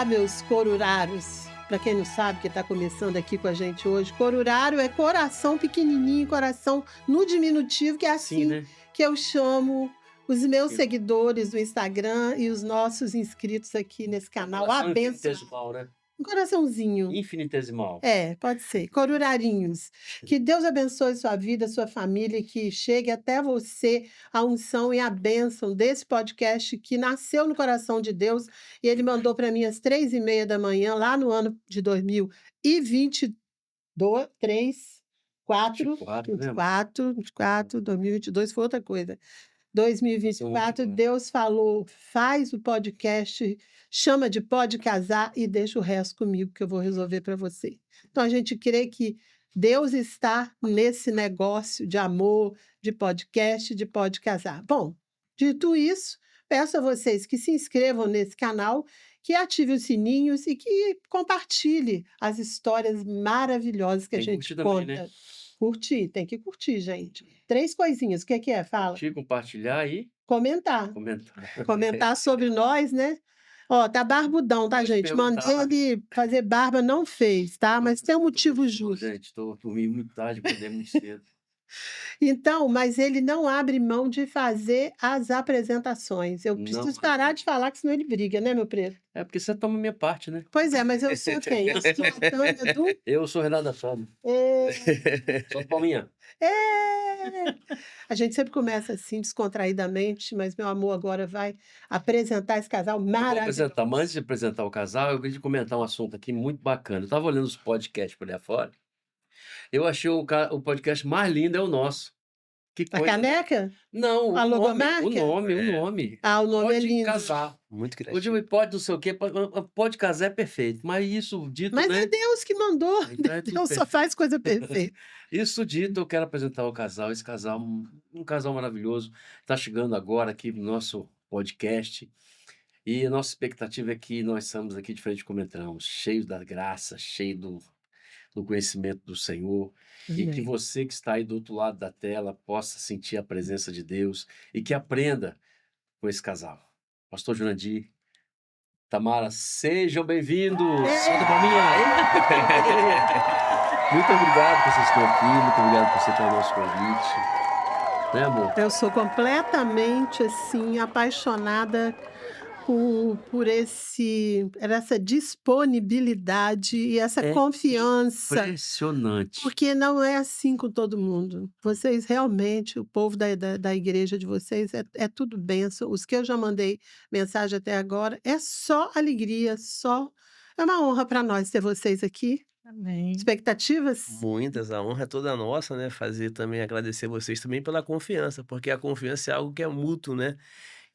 Olá, meus coruraros. Para quem não sabe, que está começando aqui com a gente hoje, coruraro é coração pequenininho, coração no diminutivo, que é assim né? que eu chamo os meus Sim. seguidores do Instagram e os nossos inscritos aqui nesse canal. Coração Abençoado. infinitesimal, né? Um coraçãozinho. Infinitesimal. Pode ser. Corurarinhos. Que Deus abençoe sua vida, sua família, e que chegue até você a unção e a bênção desse podcast que nasceu no coração de Deus e Ele mandou para mim às 3h30 da manhã, lá no ano de 2022, 3, 4, 24, 2022 foi outra coisa. 2024, Deus falou, faz o podcast, chama de Pode Casar e deixa o resto comigo que eu vou resolver para você. Então a gente crê que Deus está nesse negócio de amor, de podcast, de Pode Casar. Bom, dito isso, peço a vocês que se inscrevam nesse canal, que ative os sininhos e que compartilhe as histórias maravilhosas que a gente conta. Também, né? Curtir, tem que curtir, gente. 3 coisinhas, o que é? Fala. Curtir, compartilhar e comentar. Comentar sobre nós, né? Ó, tá barbudão, tá, gente? Mandei ele fazer barba, não fez, tá? Mas tem um motivo justo. Gente, tô dormindo muito tarde, acordei muito cedo. Então, mas ele não abre mão de fazer as apresentações. Eu preciso parar de falar, que senão ele briga, né, meu preto? É porque você toma minha parte, né? Pois é, mas eu sou quem? Eu sou a Tânia do... Eu sou Renato Fábio. Só palminha. A gente sempre começa assim, descontraidamente, mas meu amor agora vai apresentar esse casal maravilhoso. Mas antes de apresentar o casal, eu queria comentar um assunto aqui muito bacana. Eu estava olhando os podcasts por aí afora. Eu achei o podcast mais lindo é o nosso. Que A coisa... caneca? Não, A o logomarca? nome. O nome é lindo. Pode casar. Muito criativo. Hoje pode não sei o quê, pode casar é perfeito. Mas isso dito, Mas né? é Deus que mandou. Então Deus só faz coisa perfeita. Isso dito, eu quero apresentar o casal. Esse casal, um casal maravilhoso, está chegando agora aqui no nosso podcast. E a nossa expectativa é que nós estamos aqui, diferente como entramos, cheios da graça, cheios do conhecimento do Senhor. E que você que está aí do outro lado da tela possa sentir a presença de Deus e que aprenda com esse casal. Pastor Jurandir, Tamara, sejam bem-vindos! Solta pra mim! Muito obrigado por vocês estarem aqui, muito obrigado por aceitar o nosso convite. Né, amor? Eu sou completamente, assim, apaixonada por essa disponibilidade e essa confiança. Impressionante. Porque não é assim com todo mundo. Vocês realmente, o povo da igreja de vocês, é tudo bênção. Os que eu já mandei mensagem até agora, é só alegria, é uma honra para nós ter vocês aqui. Amém. Expectativas? Muitas, a honra é toda nossa, né? Agradecer vocês também pela confiança, porque a confiança é algo que é mútuo, né?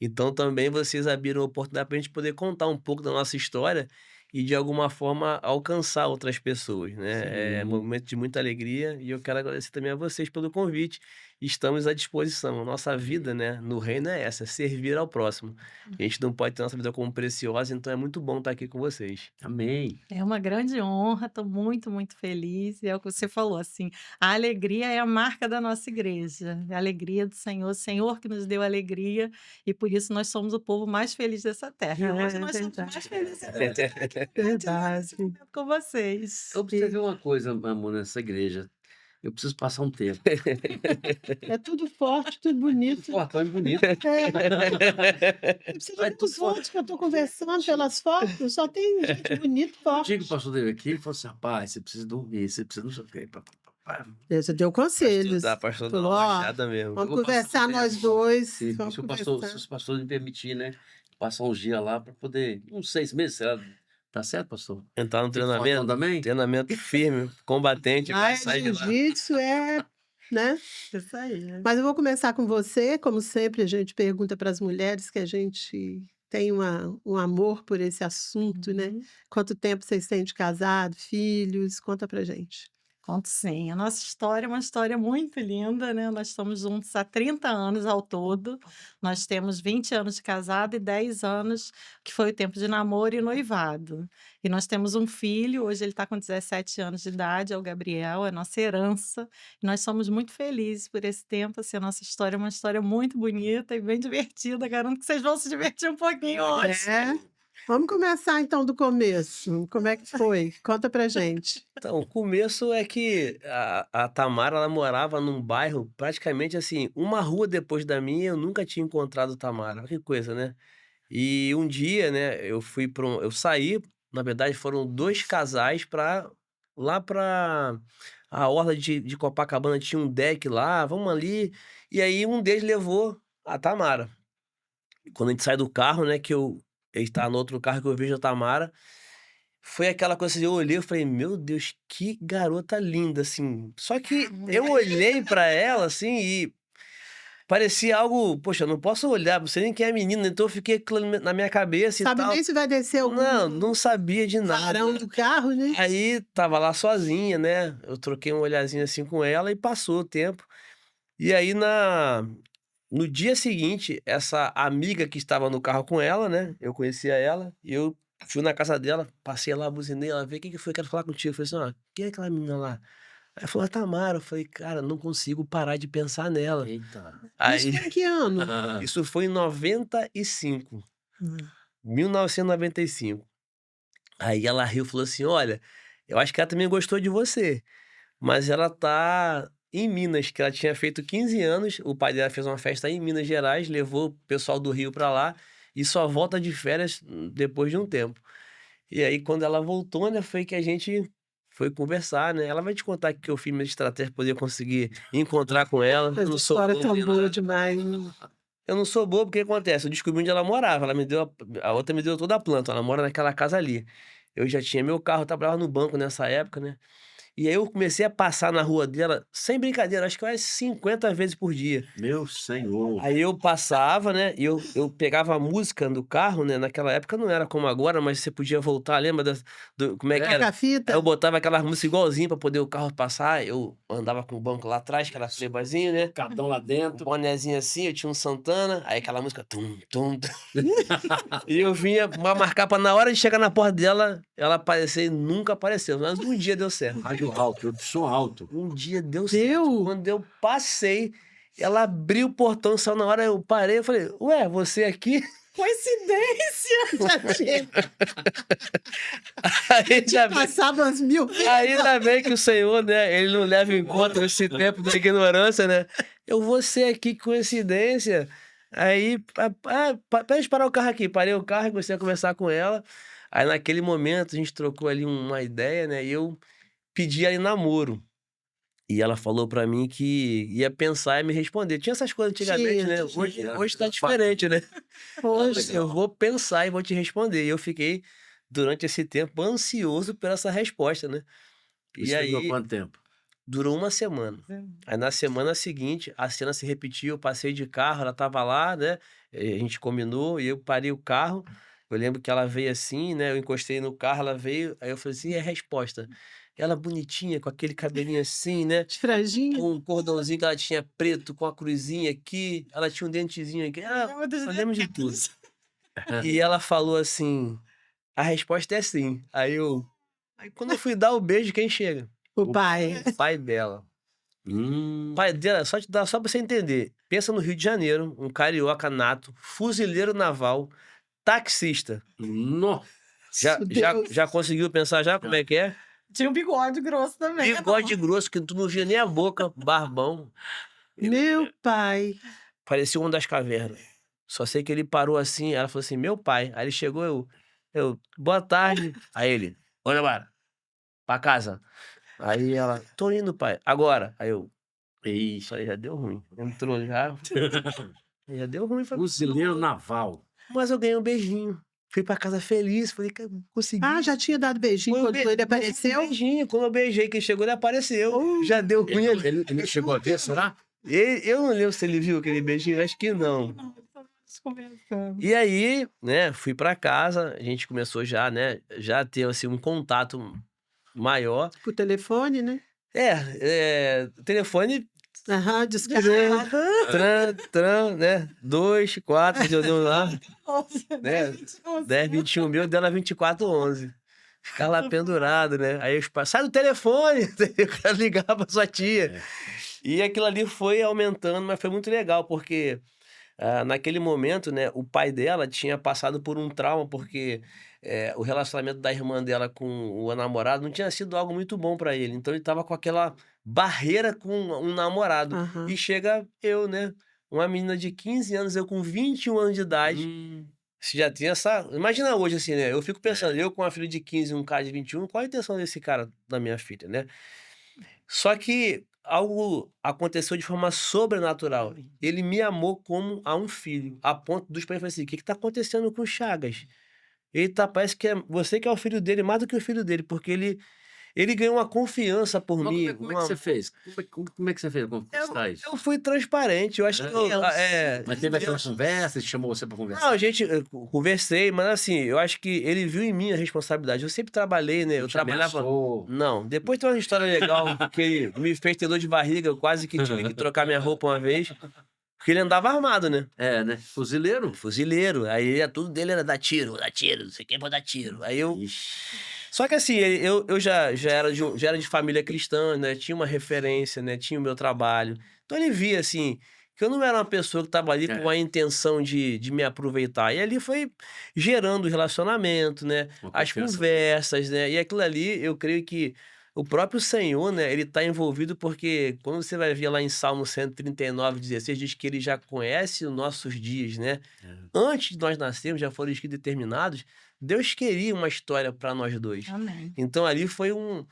Então também vocês abriram a oportunidade para a gente poder contar um pouco da nossa história e de alguma forma alcançar outras pessoas, né? É um momento de muita alegria e eu quero agradecer também a vocês pelo convite. Estamos à disposição. Nossa vida, né, no reino é essa, é servir ao próximo. A gente não pode ter nossa vida como preciosa, então é muito bom estar aqui com vocês. Amém. É uma grande honra, estou muito, muito feliz. E é o que você falou, assim, a alegria é a marca da nossa igreja, a alegria do Senhor, o Senhor que nos deu alegria, e por isso nós somos o povo mais feliz dessa terra. E hoje nós somos mais felizes Verdade. com vocês. Eu observei uma coisa, amor, nessa igreja. Eu preciso passar um tempo. É tudo forte, tudo bonito. Fortão e bonito. Você já viu os fotos que eu estou conversando pelas fotos? Só tem gente bonita, Eu forte. digo que o pastor dele aqui, ele falou assim, rapaz, você precisa dormir, você precisa não sei o quê. Você deu conselhos. Pastor, Falou, ó, mesmo. vamos conversar nós dois. Se os pastores me permitirem, né? Passar uns dias lá para poder, uns 6 meses, será? Tá certo, pastor? Entrar no treinamento também? Treinamento firme, combatente. Mas jiu-jitsu né? Isso aí. Mas eu vou começar com você. Como sempre, a gente pergunta para as mulheres que a gente tem um amor por esse assunto, né? Quanto tempo vocês têm de casado, filhos? Conta pra gente. Conto sim. A nossa história é uma história muito linda, né? Nós estamos juntos há 30 anos ao todo. Nós temos 20 anos de casado e 10 anos, que foi o tempo de namoro e noivado. E nós temos um filho, hoje ele está com 17 anos de idade, é o Gabriel, é nossa herança. E nós somos muito felizes por esse tempo. Assim, a nossa história é uma história muito bonita e bem divertida. Garanto que vocês vão se divertir um pouquinho hoje. Vamos começar então do começo. Como é que foi? Conta pra gente. Então, o começo é que a Tamara, ela morava num bairro praticamente assim, uma rua depois da minha, eu nunca tinha encontrado Tamara. Olha que coisa, né? E um dia, né, eu saí, na verdade foram 2 casais lá pra a orla de Copacabana, tinha um deck lá, vamos ali, e aí um deles levou a Tamara. Quando a gente sai do carro, né, ele tá no outro carro que eu vejo a Tamara, foi aquela coisa assim, eu olhei, eu falei: "Meu Deus, que garota linda", assim. Só que eu olhei pra ela, assim, e parecia algo, poxa, eu não posso olhar, você nem quem é menina, então eu fiquei aquilo na minha cabeça e Sabe tal. nem se vai descer Não, algum não sabia de nada. varão do carro, né? Aí tava lá sozinha, né, eu troquei um olharzinho assim com ela e passou o tempo. E aí no dia seguinte, essa amiga que estava no carro com ela, né, eu conhecia ela, e eu fui na casa dela, passei lá, buzinei, ela veio: "O que que foi? Quero falar contigo". Eu falei assim: "Ó, quem é aquela menina lá?". Aí ela falou: "A Tamara". Eu falei: "Cara, não consigo parar de pensar nela". Eita. Isso Aí foi em que ano? isso foi em 95, Hum. 1995. Aí ela riu e falou assim: "Olha, eu acho que ela também gostou de você, mas ela tá em Minas", que ela tinha feito 15 anos, o pai dela fez uma festa em Minas Gerais, levou o pessoal do Rio pra lá e só volta de férias depois de um tempo. E aí quando ela voltou, né, foi que a gente foi conversar, né. Ela vai te contar que eu fiz minhas estratégias pra poder conseguir encontrar com ela. Eu Essa não sou história é bobo tão nem boa nada. demais. Eu não sou bobo, porque acontece, eu descobri onde ela morava, ela me deu a outra me deu toda a planta, ela mora naquela casa ali. Eu já tinha meu carro, eu trabalhava no banco nessa época, né. E aí eu comecei a passar na rua dela, sem brincadeira, acho que umas 50 vezes por dia. Meu senhor. Aí eu passava, né, e eu pegava a música do carro, né, naquela época não era como agora, mas você podia voltar, lembra como é que era? Toca a Aí fita? eu botava aquelas músicas igualzinho pra poder o carro passar, eu andava com o banco lá atrás, que era playboyzinho, né, Cartão lá um dentro. bonezinho assim, eu tinha um Santana, aí aquela música tum, tum, tum. E eu vinha marcar pra na hora de chegar na porta dela, ela aparecer e nunca apareceu, mas um dia deu certo. Rádio alto, som alto. Um dia deu certo. Deu? Quando eu passei, ela abriu o portão, saiu na hora, eu parei, eu falei: "Ué, você aqui?" Coincidência! Já tinha Ainda bem passado umas 1000 vezes. ainda bem que o Senhor, né, ele não leva em conta esse tempo da ignorância, né. Você aqui, que coincidência. Aí, deixa eu parar o carro aqui. Parei o carro e comecei a conversar com ela. Aí naquele momento a gente trocou ali uma ideia, né, e eu pedi ela em namoro. E ela falou pra mim que ia pensar e me responder. Tinha essas coisas antigamente, Tinha, né, hoje tá diferente, né. Hoje, Assim, eu vou pensar e vou te responder. E eu fiquei, durante esse tempo, ansioso por essa resposta, né. E Isso durou aí, quanto tempo? durou uma semana. Aí na semana seguinte, a cena se repetiu, eu passei de carro, ela estava lá, né, a gente combinou e eu parei o carro, eu lembro que ela veio assim, né, eu encostei no carro, ela veio, aí eu falei assim: "E a resposta?". Ela bonitinha, com aquele cabelinho assim, né, de franjinha. com um cordãozinho que ela tinha preto, com a cruzinha aqui, ela tinha um dentezinho aqui, eu lembro de tudo. E ela falou assim: "A resposta é sim". Aí quando eu fui dar o beijo, quem chega? O pai. O pai dela. Hum. O pai dela, só pra você entender, pensa no Rio de Janeiro, um carioca nato, fuzileiro naval, taxista. No Deus. Já conseguiu pensar já como é que é? Tinha um bigode grosso também. Bigode grosso que tu não via nem a boca, barbão, Meu pai. parecia uma das cavernas. Só sei que ele parou assim, ela falou assim: "Meu pai". Aí ele chegou, eu: "Boa tarde". Aí ele: "Ô, Mara, pra casa". Aí ela: "Tô indo, pai". "Agora". Aí eu Ixi. falei: "Já deu ruim". Entrou já, já deu ruim. Falei: Fuzileiro naval. Mas eu ganhei um beijinho. Fui pra casa feliz, falei: "Cara, consegui". Ah, já tinha dado beijinho Foi um quando ele Foi um apareceu? beijinho, quando eu beijei, quem chegou ele apareceu. Oh. Já deu ruim ali. Ele chegou a ver, será? Eu não lembro se ele viu aquele beijinho, acho que não. Não, estamos conversando. E aí, né, fui pra casa, a gente começou já, né, já a ter, assim, um contato maior. Por telefone, né? Telefone Aham, tran, discreto. né, 2, 4, deu lá, né, 10, 10, 21 mil, dela 2411. Ficava lá pendurado, né, aí os pais: "Sai do telefone!", o cara ligava pra sua tia. É. E aquilo ali foi aumentando, mas foi muito legal, porque naquele momento, né, o pai dela tinha passado por um trauma, porque o relacionamento da irmã dela com o namorado não tinha sido algo muito bom para ele. Então ele estava com aquela barreira com um namorado. Aham. E chega eu, né, uma menina de 15 anos, eu com 21 anos de idade, você já tinha essa. Imagina hoje, assim, né? Eu fico pensando, eu com uma filha de 15 e um cara de 21, qual a intenção desse cara da minha filha, né? Só que algo aconteceu de forma sobrenatural. Ele me amou como a um filho, a ponto dos pais falarem assim: o que está acontecendo com o Chagas? Ele tá, parece que é você que é o filho dele, mais do que o filho dele, porque ele ganhou uma confiança por Mas mim. como é que você fez? Como é que você fez pra conquistar isso? Eu fui transparente, eu acho que eu. Deus. Mas teve aquela conversa, ele chamou você pra Não, conversar? a gente conversei, mas assim, eu acho que ele viu em mim a responsabilidade. Eu sempre trabalhei, né? Ele Eu te trabalhava. ameaçou? Não, depois tem uma história legal que ele me fez ter dor de barriga, eu quase que tive que trocar minha roupa uma vez, porque ele andava armado, né? É, né? Fuzileiro? Fuzileiro. Aí tudo dele era dar tiro, não sei o que, vou dar tiro. Aí eu. Só que assim, eu já era de família cristã, né? Tinha uma referência, né? Tinha o meu trabalho. Então ele via, assim, que eu não era uma pessoa que estava ali com a intenção de me aproveitar. E ali foi gerando relacionamento, né? Uma As confiança. conversas, né? E aquilo ali, eu creio que o próprio Senhor, né? Ele está envolvido porque quando você vai ver lá em Salmo 139:16, diz que ele já conhece os nossos dias, né? Antes de nós nascermos, já foram escritos determinados. Deus queria uma história para nós dois. Amém. Então ali foi um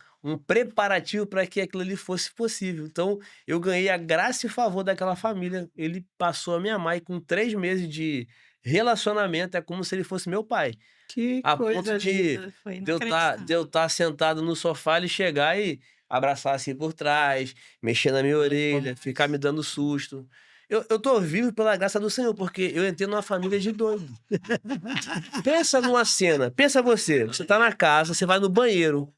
preparativo para que aquilo ali fosse possível. Então eu ganhei a graça e favor daquela família. Ele passou a me amar e com 3 meses de relacionamento é como se ele fosse meu pai. Que A coisa ponto de linda. Foi de eu inacreditável. estar sentado no sofá, ele chegar e abraçar assim por trás, mexer na minha orelha, ficar me dando susto. Eu tô vivo pela graça do Senhor, porque eu entrei numa família de doido. Pensa numa cena, pensa você tá na casa, você vai no banheiro,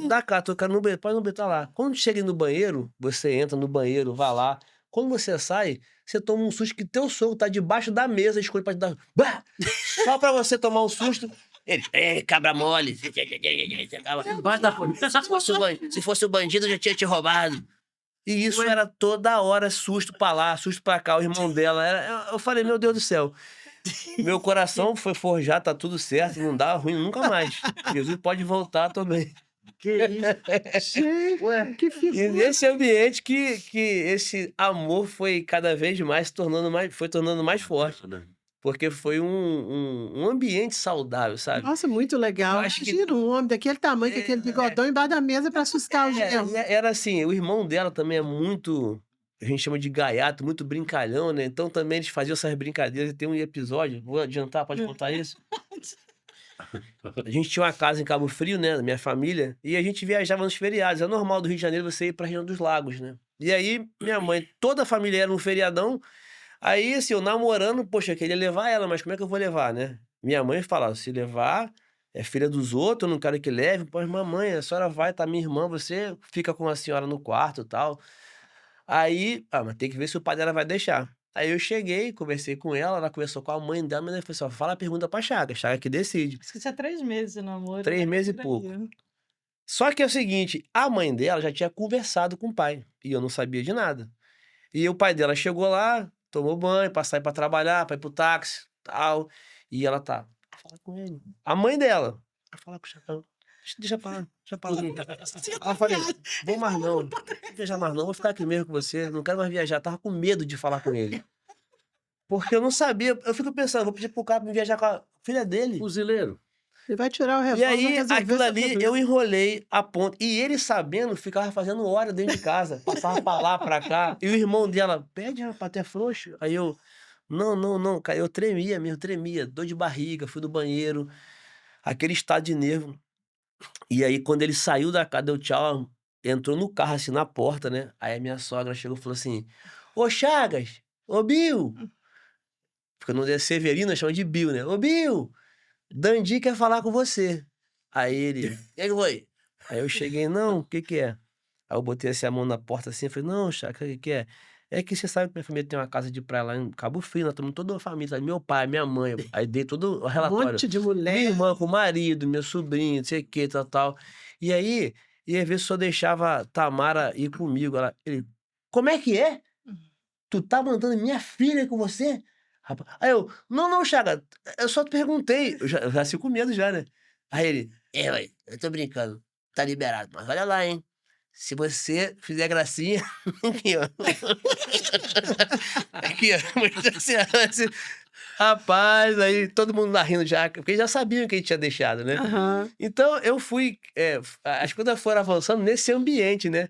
dá cá, tô no banheiro, pode no banheiro, tá lá. Quando chega no banheiro, você entra no banheiro, vai lá. Quando você sai, você toma um susto que teu sogro tá debaixo da mesa, escolhe pra te dar. Bah! Só pra você tomar um susto. Ele, cabra mole. Se fosse o bandido, eu já tinha te roubado. E isso era toda hora, susto pra lá, susto pra cá, o irmão dela. Eu falei, meu Deus do céu. Meu coração foi forjado, tá tudo certo, não dá ruim nunca mais. Jesus pode voltar também. Que isso? Gente, que E figura. nesse ambiente que esse amor foi cada vez mais se tornando mais forte. Porque foi um ambiente saudável, sabe? Nossa, muito legal. Eu acho que- Imagina um homem daquele tamanho, com aquele bigodão embaixo da mesa para assustar o genro. Era assim, o irmão dela também é muito, a gente chama de gaiato, muito brincalhão, né? Então também eles faziam essas brincadeiras. Tem um episódio, vou adiantar, pode contar isso? A gente tinha uma casa em Cabo Frio, né, minha família, e a gente viajava nos feriados. É normal do Rio de Janeiro você ir pra região dos lagos, né? E aí, minha mãe, toda a família era um feriadão. Aí, assim, eu namorando, poxa, eu queria levar ela, mas como é que eu vou levar, né? Minha mãe falava, se levar, é filha dos outros, eu não quero que leve. Pô, mamãe, a senhora vai, tá minha irmã, você fica com a senhora no quarto e tal. Aí, mas tem que ver se o pai dela vai deixar. Aí eu cheguei, conversei com ela conversou com a mãe dela, mas ela falou assim, ó, fala a pergunta pra Chaga que decide. Acho que tinha 3 meses de namoro. 3 né? meses e Por aí. pouco. Só que é o seguinte, a mãe dela já tinha conversado com o pai, e eu não sabia de nada. E o pai dela chegou lá, tomou banho, pra sair pra trabalhar, pra ir pro táxi, tal, e ela tá, fala com ele. A mãe dela, vai falar com o Chacão. Deixa pra lá. Aí eu falei, vou mais não viajar mais não, vou ficar aqui mesmo com você, não quero mais viajar, tava com medo de falar com ele. Porque eu não sabia, eu fico pensando, vou pedir pro cara pra viajar com a filha dele. Fuzileiro. Ele vai tirar o E revólver aí, e resolver aquilo seu ali, problema. eu enrolei a ponta. E ele sabendo, ficava fazendo hora dentro de casa. Passava pra lá, pra cá. E o irmão dela, pede, rapaz, tu é frouxo? Aí eu, não, cara. Eu tremia mesmo, tremia. Dor de barriga, fui no banheiro. Aquele estado de nervo. E aí, quando ele saiu da casa, deu tchau, entrou no carro, assim, na porta, né? Aí a minha sogra chegou e falou assim, ô Chagas, ô Bill. Porque não é Severino, chama de Bill, né? Ô Bill, Dandi quer falar com você. Aí ele, o que foi? Aí eu cheguei, não, o que é? Aí eu botei assim a mão na porta assim, falei, não, Chaca, o que é? É que você sabe que minha família tem uma casa de praia lá em Cabo Frio, nós estamos toda a família, meu pai, minha mãe, aí dei todo o Um relatório. monte de Minha mulher. irmã com o marido, meu sobrinho, não sei o que, tal. E aí, ia ver se só deixava a Tamara ir comigo. Ele, como é que é? tu tá mandando minha filha com você? Rapaz, aí eu, não, Chaga, eu só te perguntei. Eu já fico com medo já, né? Aí ele, ué, eu tô brincando, tá liberado, mas olha lá, hein? Se você fizer gracinha, aqui, ó. Aqui, ó. Assim, rapaz, aí todo mundo lá rindo já, porque já sabiam que a gente tinha deixado, né? Aham. Então eu fui, as coisas foram avançando nesse ambiente, né?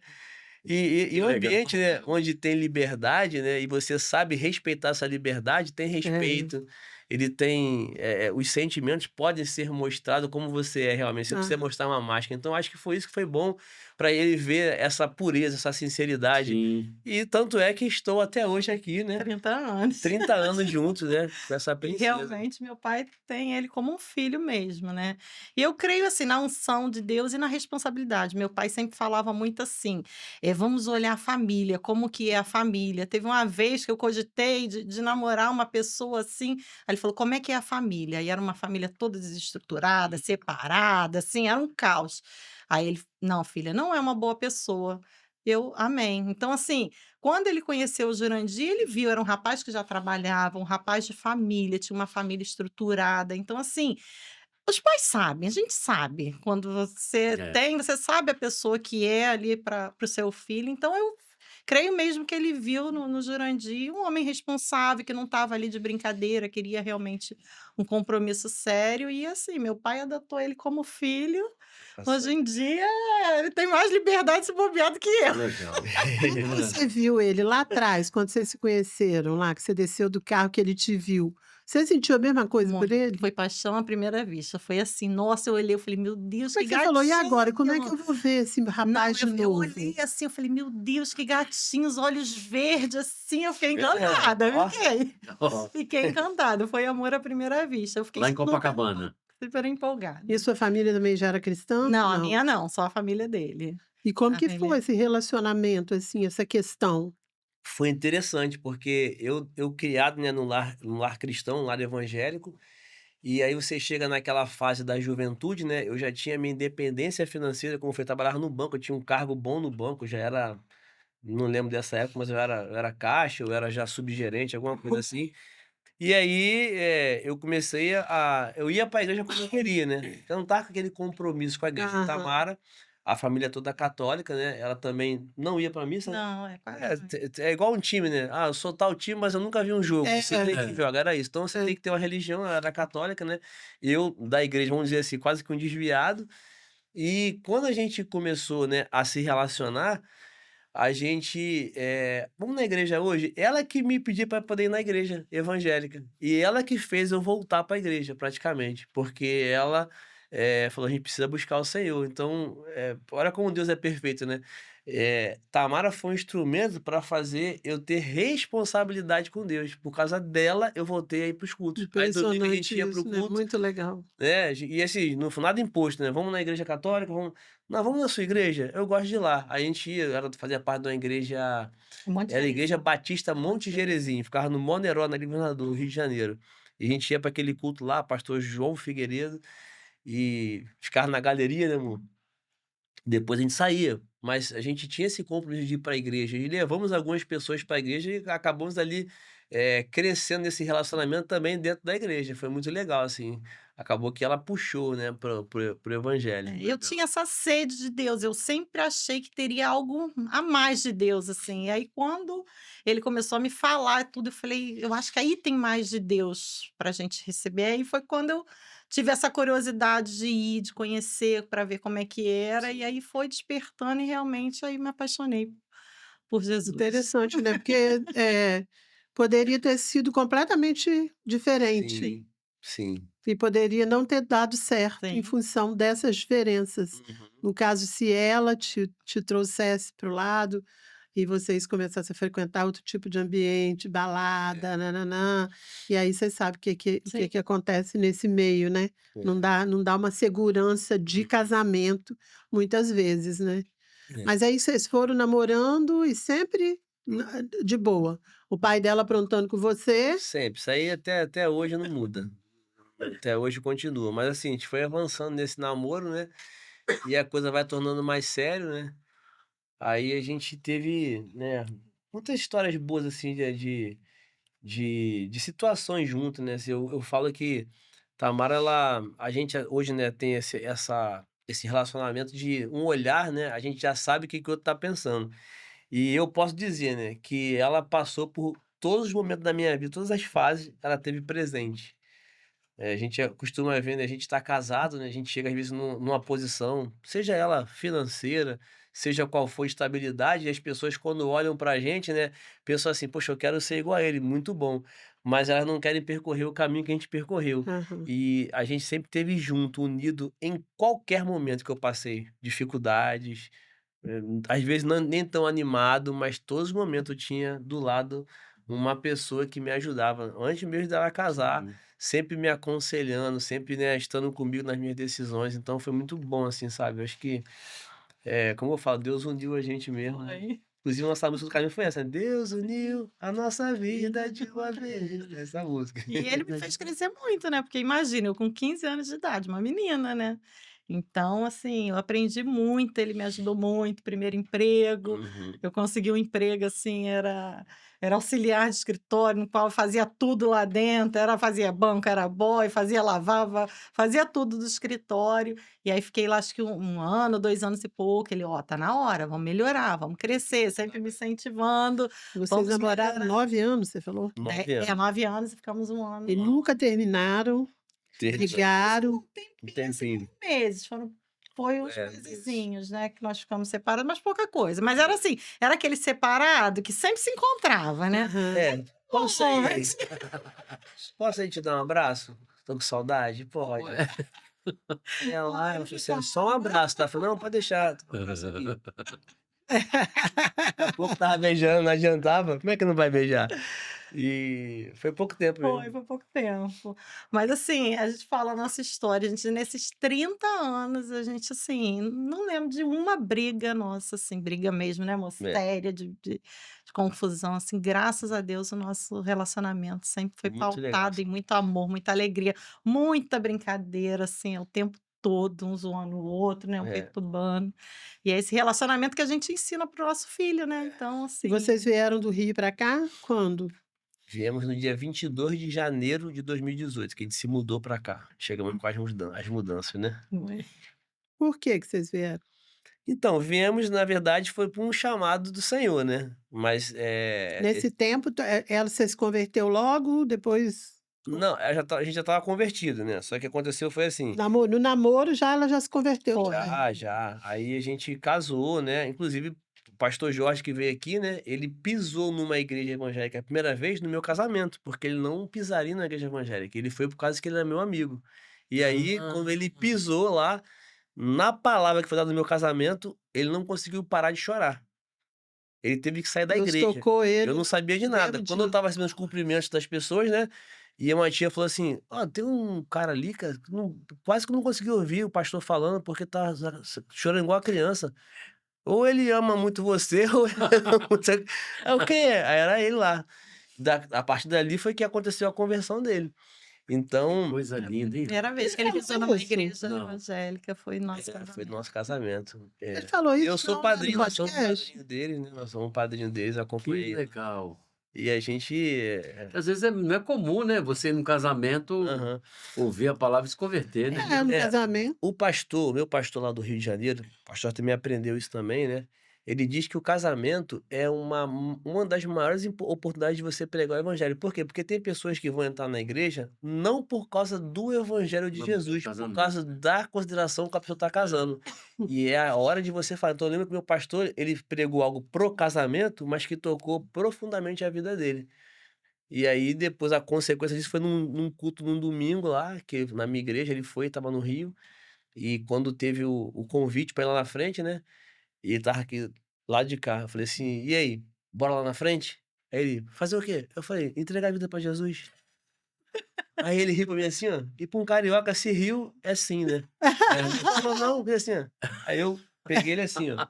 E um Legal. ambiente, né, onde tem liberdade, né, e você sabe respeitar essa liberdade, tem É. respeito, ele tem, os sentimentos podem ser mostrados como você é realmente, você precisa Ah. mostrar uma máscara. Então acho que foi isso que foi bom para ele ver essa pureza, essa sinceridade. Sim. E tanto é que estou até hoje aqui, né? 30 anos. 30 anos juntos, né? Com essa E princesa. realmente meu pai tem ele como um filho mesmo, né. E eu creio, assim, na unção de Deus e na responsabilidade. Meu pai sempre falava muito assim, vamos olhar a família, como que é a família. Teve uma vez que eu cogitei de namorar uma pessoa assim, aí ele falou: "Como é que é a família?" E era uma família toda desestruturada, separada, assim, era um caos. Aí ele: "Não, filha, não é uma boa pessoa." Eu: "Amém." Então, assim, quando ele conheceu o Jurandir, ele viu, era um rapaz que já trabalhava, um rapaz de família, tinha uma família estruturada. Então, assim, os pais sabem, a gente sabe. Quando você É. tem, você sabe a pessoa que é ali para o seu filho. Então, eu creio mesmo que ele viu no Jurandir um homem responsável, que não estava ali de brincadeira, queria realmente um compromisso sério. E, assim, meu pai adotou ele como filho. Tá Hoje certo. em dia, ele tem mais liberdade de se bobear do que eu. Legal. Como você viu ele lá atrás, quando vocês se conheceram lá, que você desceu do carro, que ele te viu? Você sentiu a mesma coisa por Muito. ele? Foi paixão à primeira vista. Foi assim, nossa, eu olhei, eu falei: "Meu Deus, Como é que que você falou: "E agora, como é que gatinho!" eu vou ver esse Não, rapaz de eu olhei novo?" assim, eu falei: "Meu Deus, que gatinho, os olhos verdes", assim, eu fiquei É, encantada, ó. fiquei. Ó, Fiquei encantada, foi amor à primeira vista. Eu fiquei lá em super, Copacabana. super empolgada. E sua família também já era cristã? Não, a Não. minha não, só a família dele. E como A que foi família esse relacionamento, assim, essa questão? Foi interessante, porque eu criado, né, num lar cristão, um lar evangélico, e aí você chega naquela fase da juventude, né, eu já tinha minha independência financeira, como eu fui trabalhar no banco, eu tinha um cargo bom no banco, já era, não lembro dessa época, mas eu era caixa, eu era já subgerente, alguma coisa assim. E aí, eu comecei eu ia para a igreja quando eu queria, né, eu não estava com aquele compromisso com a igreja. Aham. Tamara, a família toda católica, né, ela também não ia para missa, né. não, é quase É igual um time, né? Ah, eu sou tal time, mas eu nunca vi um jogo. É, Você tem que É. jogar, era isso. Então você tem é. que ter uma religião, ela era católica, né? Eu, da igreja, vamos dizer assim, quase que um desviado. E quando a gente começou, né, a se relacionar, a gente. Vamos na igreja hoje? Ela que me pediu para poder ir na igreja evangélica. E ela que fez eu voltar para a igreja, praticamente. Porque ela falou: a gente precisa buscar o Senhor. Então, olha como Deus é perfeito, né? Tamara foi um instrumento para fazer eu ter responsabilidade com Deus. Por causa dela, eu voltei a ir para os cultos. Aí domingo a gente Impressionante ia para o isso, né, culto, muito legal. né, e assim, não foi nada imposto, né, vamos na igreja católica, vamos, não, vamos na sua igreja? Eu gosto de ir lá. Aí a gente ia, fazia parte de uma igreja, um monte era a de Igreja Batista Monte Gerizim, ficava no Moneró, na Governador, Rio de Janeiro. E a gente ia para aquele culto lá, pastor João Figueiredo, e ficava na galeria, né, amor? Depois a gente saía, mas a gente tinha esse compromisso de ir para a igreja e levamos algumas pessoas para a igreja e acabamos ali, crescendo nesse relacionamento também dentro da igreja. Foi muito legal, assim. Acabou que ela puxou, né, pro evangelho. eu tinha essa sede de Deus, eu sempre achei que teria algo a mais de Deus, assim. E aí, quando ele começou a me falar tudo, eu falei: "Eu acho que aí tem mais de Deus para a gente receber." Aí foi quando eu tive essa curiosidade de ir, de conhecer, para ver como é que era, e aí foi despertando e realmente aí me apaixonei por Jesus. Interessante, né, porque, poderia ter sido completamente diferente Sim, sim. e poderia não ter dado certo em Sim, função dessas diferenças. Uhum. No caso, se ela te trouxesse para o lado e vocês começassem a frequentar outro tipo de ambiente, balada, nã e aí você sabe o que sim. acontece nesse meio, né. É, Não dá uma segurança de casamento, muitas vezes, né. é. Mas aí vocês foram namorando e sempre de boa. O pai dela aprontando com você. Sempre, isso aí até hoje não muda. Até hoje continua, mas assim, a gente foi avançando nesse namoro, né, e a coisa vai tornando mais sério, né. Aí a gente teve, né, muitas histórias boas, assim, de situações junto, né? Assim, eu falo que Tamara, a gente hoje, né, tem esse relacionamento de um olhar, né? A gente já sabe o que que o outro tá pensando. E eu posso dizer, né, que ela passou por todos os momentos da minha vida, todas as fases, ela teve presente. A gente costuma ver, né, a gente tá casado, né, a gente chega às vezes numa posição, seja ela financeira, seja qual for a estabilidade, e as pessoas quando olham pra gente, né, pensam assim: "Poxa, eu quero ser igual a ele, muito bom", mas elas não querem percorrer o caminho que a gente percorreu. Aham. E a gente sempre esteve junto, unido em qualquer momento que eu passei dificuldades, às vezes nem tão animado, mas todos os momentos eu tinha do lado uma pessoa que me ajudava, antes mesmo dela casar, Sim. sempre me aconselhando, sempre, né, estando comigo nas minhas decisões, então foi muito bom, assim, sabe. Eu acho que, como eu falo, Deus uniu a gente mesmo, né. Foi. Inclusive a nossa música do caminho foi essa: "Deus uniu a nossa vida de uma vez", essa música. E ele me fez crescer muito, né, porque imagina, eu com 15 anos de idade, uma menina, né. Então, assim, eu aprendi muito, ele me ajudou muito, primeiro emprego, Uhum. eu consegui um emprego, assim, era auxiliar de escritório, no qual eu fazia tudo lá dentro, fazia banco, era boy, lavava, fazia tudo do escritório. E aí fiquei lá acho que 1 ano, 2 anos e pouco, ele: "Ó, tá na hora, vamos melhorar, vamos crescer", sempre me incentivando, Vocês "Vamos namoraram melhorar". 9 anos, você falou? 9 anos. 9 anos e ficamos 1 E ano. nunca terminaram, Terminamos. brigaram. Um Um tempinho, assim, tempinho. foram meses, foi uns Meses. mesezinhos, né, que nós ficamos separados, mas pouca coisa. Mas era assim, era aquele separado que sempre se encontrava, né. Aham. É, posso Bom, ir posso ir te dar um abraço? Tô com saudade? Pode. É lá, ela falou assim: "Só um abraço", tá. Eu falei: "Não, pode deixar, tô com um abraço aqui". Daqui a pouco tava beijando, não adiantava, como é que não vai beijar? E foi pouco tempo mesmo. foi pouco tempo. Mas assim, a gente fala a nossa história, a gente nesses 30 anos, a gente assim, não lembro de uma briga nossa, assim, briga mesmo, né, amor, É, séria, de confusão, assim, graças a Deus o nosso relacionamento sempre foi muito legal, pautado em assim. muito amor, muita alegria, muita brincadeira, assim, o tempo todo, um zoando o outro, né, um É. perturbando. E é esse relacionamento que a gente ensina para o nosso filho, né, então E assim. vocês vieram do Rio para cá quando? Viemos no dia 22 de janeiro de 2018, que a gente se mudou pra cá. Chegamos com as mudanças, né. Por que vocês vieram? Então, viemos, na verdade, foi por um chamado do Senhor, né. Mas, Nesse tempo, ela você se converteu logo, depois não, a gente já estava convertido, né, só que aconteceu foi assim, no namoro já ela já se converteu Foi. também. já, aí a gente casou, né, inclusive o pastor Jorge que veio aqui, né, ele pisou numa igreja evangélica a primeira vez no meu casamento, porque ele não pisaria na igreja evangélica, ele foi por causa que ele era meu amigo. E aí, quando ele pisou lá, na palavra que foi dada no meu casamento, ele não conseguiu parar de chorar. Ele teve que sair da Deus igreja. tocou Eu ele não sabia de primeiro nada. Quando eu dia. estava recebendo os cumprimentos das pessoas, né, e uma tia falou assim: "Ó, tem um cara ali, cara, que quase que não consegui ouvir o pastor falando, porque tá chorando igual a criança. Ou ele ama muito você, ou ele ama muito você". Aí eu: "Quem é?" Aí era ele lá. A partir dali foi que aconteceu a conversão dele. Então, Coisa linda, hein? Primeira vez que ele Ele pisou falou numa isso? igreja Não. evangélica foi nosso foi do casamento. nosso casamento. Ele É. falou Eu isso sou não, né, no padrinho, nós somos podcast? padrinho dele, né, nós somos padrinho deles, Que acompanhei. legal. E a gente, Às vezes não é comum, né, você num casamento aham. ouvir a palavra e se converter, né? É, no É, casamento. o meu pastor lá do Rio de Janeiro, o pastor também aprendeu isso também, né, ele diz que o casamento é uma das maiores oportunidades de você pregar o evangelho. Por quê? Porque tem pessoas que vão entrar na igreja, não por causa do evangelho de No Jesus, por casamento. causa da consideração que a pessoa está casando. E é a hora de você falar. Então eu lembro que meu pastor, ele pregou algo pro casamento, mas que tocou profundamente a vida dele. E aí depois a consequência disso foi num culto num domingo lá, que na minha igreja ele foi, estava no Rio, e quando teve o convite para ir lá na frente, né, e ele estava aqui lá de cá, eu falei assim: "E aí, bora lá na frente?" Aí ele: "Fazer o quê?" Eu falei: "Entregar a vida para Jesus". Aí ele riu pra mim assim, ó, e pra um carioca se riu é sim, né. Aí ele falou: "Não", fez assim, ó. Aí eu peguei ele assim, ó,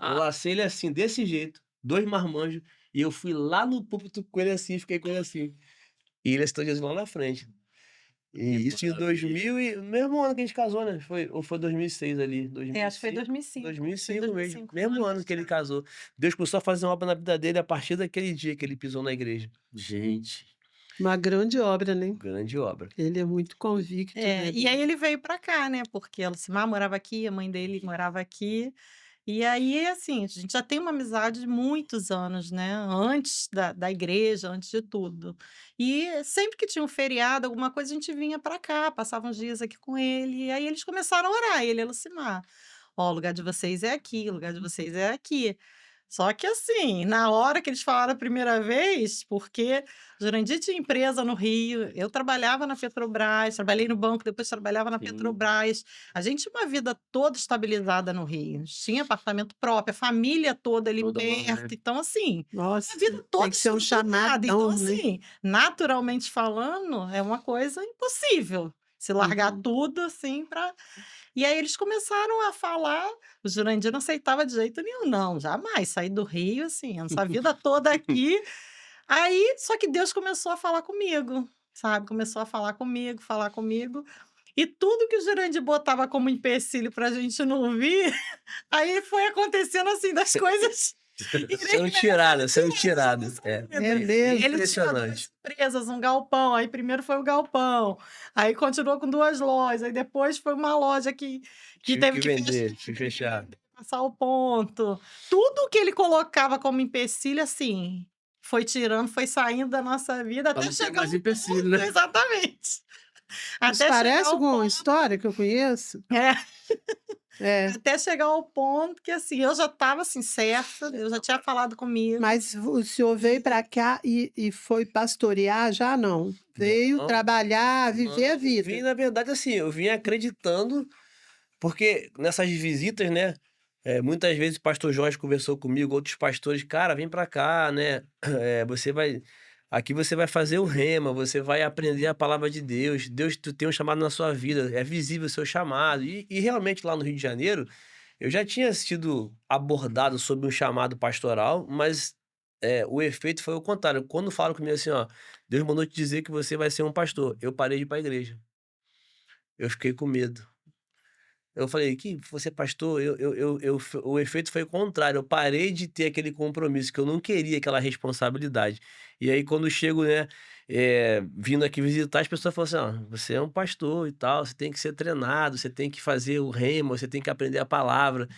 eu lacei ele assim, desse jeito, 2 marmanjos, e eu fui lá no púlpito com ele assim, fiquei com ele assim. E ele aceitou Jesus lá na frente. E isso em 2000 e no mesmo ano que a gente casou, né? Ou foi 2006 ali? Acho que foi 2005. 2005. 2005 mesmo. Mesmo ano que ele casou. Deus começou a fazer uma obra na vida dele a partir daquele dia que ele pisou na igreja. Gente, Uma grande obra, né? Grande obra. Ele é muito convicto, né? E aí ele veio para cá, né? Porque a Elcimar morava aqui, a mãe dele morava aqui. E aí, assim, a gente já tem uma amizade de muitos anos, né? Antes da igreja, antes de tudo. E sempre que tinha um feriado, alguma coisa, a gente vinha para cá, passava uns dias aqui com ele. E aí eles começaram a orar, ele e a Elcimar. Ó, o lugar de vocês é aqui, o lugar de vocês é aqui. Só que assim, na hora que eles falaram a primeira vez, porque Jurandir tinha empresa no Rio, eu trabalhava na Petrobras, trabalhei no banco, depois trabalhava na sim. Petrobras. A gente tinha uma vida toda estabilizada no Rio. A gente tinha apartamento próprio, a família toda ali Toda lá, né? perto. Então, assim, Nossa, a vida toda tem que ser um estruturada. Então, chamadão, né? assim, naturalmente falando, é uma coisa impossível. Se largar Uhum. tudo, assim, para. E aí eles começaram a falar, o Jurandir não aceitava de jeito nenhum, não, jamais, sair do Rio, assim, essa vida toda aqui. Aí, só que Deus começou a falar comigo, sabe? Começou a falar comigo. E tudo que o Jurandir botava como empecilho pra gente não vir, aí foi acontecendo assim, das coisas Sendo tirada, sendo tirada. É. É mesmo. ele tinha duas Impressionante. empresas, um galpão, aí primeiro foi o galpão, aí continuou com 2 lojas, aí depois foi uma loja que Tive teve que que vender, tive que fechar. passar o ponto. Tudo que ele colocava como empecilho, assim, foi tirando, foi saindo da nossa vida Pra até não ter chegar mais ao empecilho, ponto, né? exatamente. Isso Até chegar parece ao com uma ponto história que eu conheço. É. até chegar ao ponto que, assim, eu já estava, assim, certa, Deus já tinha falado comigo. Mas o senhor veio para cá e foi pastorear já não? Veio Não, trabalhar, viver a não. vida. Vim, na verdade, assim, eu vim acreditando, porque nessas visitas, né? Muitas vezes o pastor Jorge conversou comigo, outros pastores, cara, vem pra cá, né? Aqui você vai fazer o rema, você vai aprender a palavra de Deus. Deus tu tem um chamado na sua vida, é visível o seu chamado. E realmente lá no Rio de Janeiro, eu já tinha sido abordado sobre um chamado pastoral, mas o efeito foi o contrário. Quando falam comigo assim, ó, Deus mandou te dizer que você vai ser um pastor, eu parei de ir pra igreja. Eu fiquei com medo. Eu falei: "Que você é pastor?" O efeito foi o contrário, eu parei de ter aquele compromisso, que eu não queria aquela responsabilidade. E aí quando eu chego, né, vindo aqui visitar, as pessoas falam assim: "Ó, você é um pastor e tal, você tem que ser treinado, você tem que fazer o rema, você tem que aprender a palavra".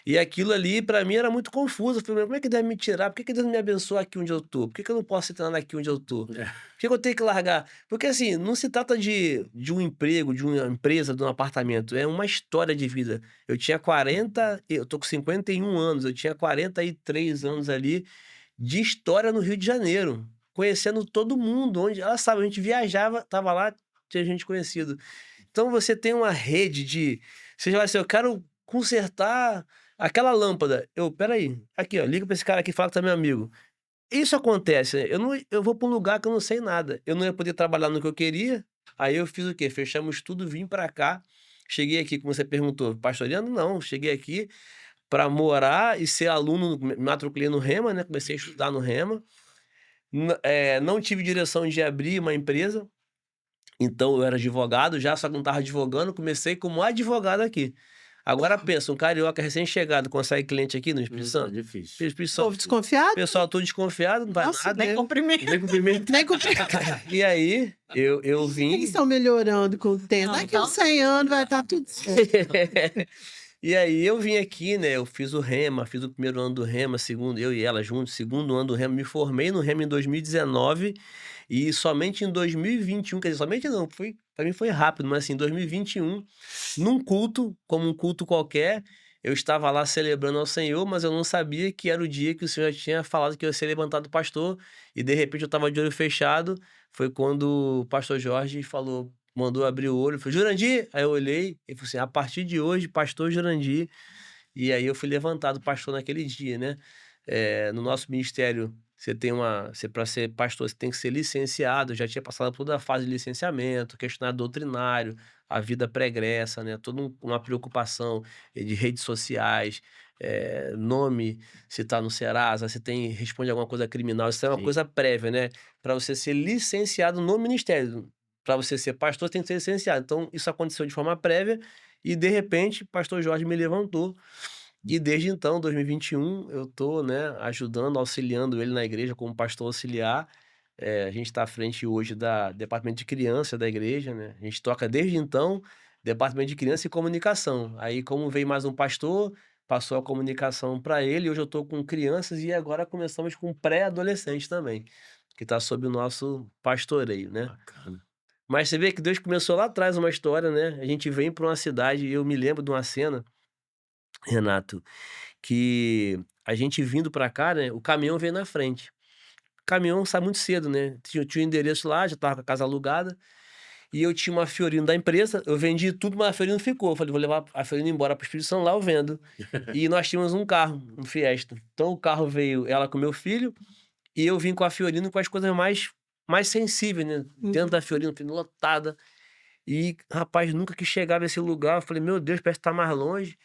E aquilo ali pra mim era muito confuso, eu falei: "Como é que deve me tirar? Por que que Deus não me abençoa aqui onde eu tô? Por que que eu não posso ser treinado aqui onde eu tô? Por É. que que eu tenho que largar?" Porque assim, não se trata de um emprego, de uma empresa, de um apartamento, é uma história de vida. Eu tô com 51 anos, eu tinha 43 anos ali de história no Rio de Janeiro, conhecendo todo mundo, onde ela sabe, a gente viajava, tava lá, tinha gente conhecido. Então você tem uma rede de você já vai assim: "Eu quero consertar aquela lâmpada", "Espera aí, aqui ó, liga pra esse cara aqui e fala que tu é meu amigo". Isso acontece, né, eu vou pra um lugar que eu não sei nada, eu não ia poder trabalhar no que eu queria, aí eu fiz o quê? Fechamos tudo, vim pra cá, cheguei aqui, como você perguntou, pastoreando? Não, cheguei aqui pra morar e ser aluno, me matriculei no Rema, né, comecei a estudar no Rema, não tive direção de abrir uma empresa, então eu era advogado já, só que não estava advogando, comecei como advogado aqui. Agora pensa, um carioca recém-chegado consegue cliente aqui no Espírito Tá Santo? difícil. Espírito Santo, Povo desconfiado? pessoal todo desconfiado, não vai Nossa, nada. Nem cumprimento. Nem cumprimento. Nem cumprimento. E aí, eu Eles vim. estão melhorando com o tempo. Não, Daqui a então. uns 100 anos vai estar tudo certo. E aí eu vim aqui, né? Eu fiz o Rema, fiz o primeiro ano do Rema, segundo, eu e ela juntos, segundo ano do Rema, me formei no Rema em 2019 e somente em 2021, quer dizer, somente não, para mim foi rápido, mas assim, em 2021, num culto, como um culto qualquer, eu estava lá celebrando ao Senhor, mas eu não sabia que era o dia que o Senhor já tinha falado que eu ia ser levantado pastor, e de repente eu estava de olho fechado, foi quando o pastor Jorge falou, mandou abrir o olho, falou: "Jurandir", aí eu olhei, ele falou assim: "A partir de hoje, pastor Jurandir", e aí eu fui levantado pastor naquele dia, né. No nosso ministério, você para ser pastor, você tem que ser licenciado, eu já tinha passado por toda a fase de licenciamento, questionário doutrinário, a vida pregressa, né, toda uma preocupação de redes sociais, nome, se tá no Serasa, se responde alguma coisa criminal, isso é uma Sim. coisa prévia, né, para você ser licenciado no ministério. para você ser pastor, tem que ser licenciado. Então, isso aconteceu de forma prévia e, de repente, o pastor Jorge me levantou. E desde então, 2021, eu tô, né, ajudando, auxiliando ele na igreja como pastor auxiliar. A gente está à frente hoje da departamento de criança da igreja, né? A gente toca desde então departamento de criança e comunicação. Aí, como veio mais um pastor, passou a comunicação para ele. Hoje eu estou com crianças e agora começamos com pré-adolescente também, que está sob o nosso pastoreio, né? Bacana. Mas você vê que Deus começou lá atrás uma história, né? A gente vem para uma cidade e eu me lembro de uma cena, Renato, que a gente vindo para cá, né? O caminhão veio na frente. O caminhão sai muito cedo, né? Tinha um endereço lá, já tava com a casa alugada. E eu tinha uma Fiorino da empresa, eu vendi tudo, mas a Fiorino ficou. Eu falei, vou levar a Fiorino embora para Espírito Santo, lá eu vendo. E nós tínhamos um carro, um Fiesta. Então o carro veio, ela com meu filho, e eu vim com a Fiorino com as coisas mais sensíveis, né? Dentro da Fiorino, lotada. E, rapaz, nunca que chegava nesse lugar. Eu falei, meu Deus, parece que tá mais longe.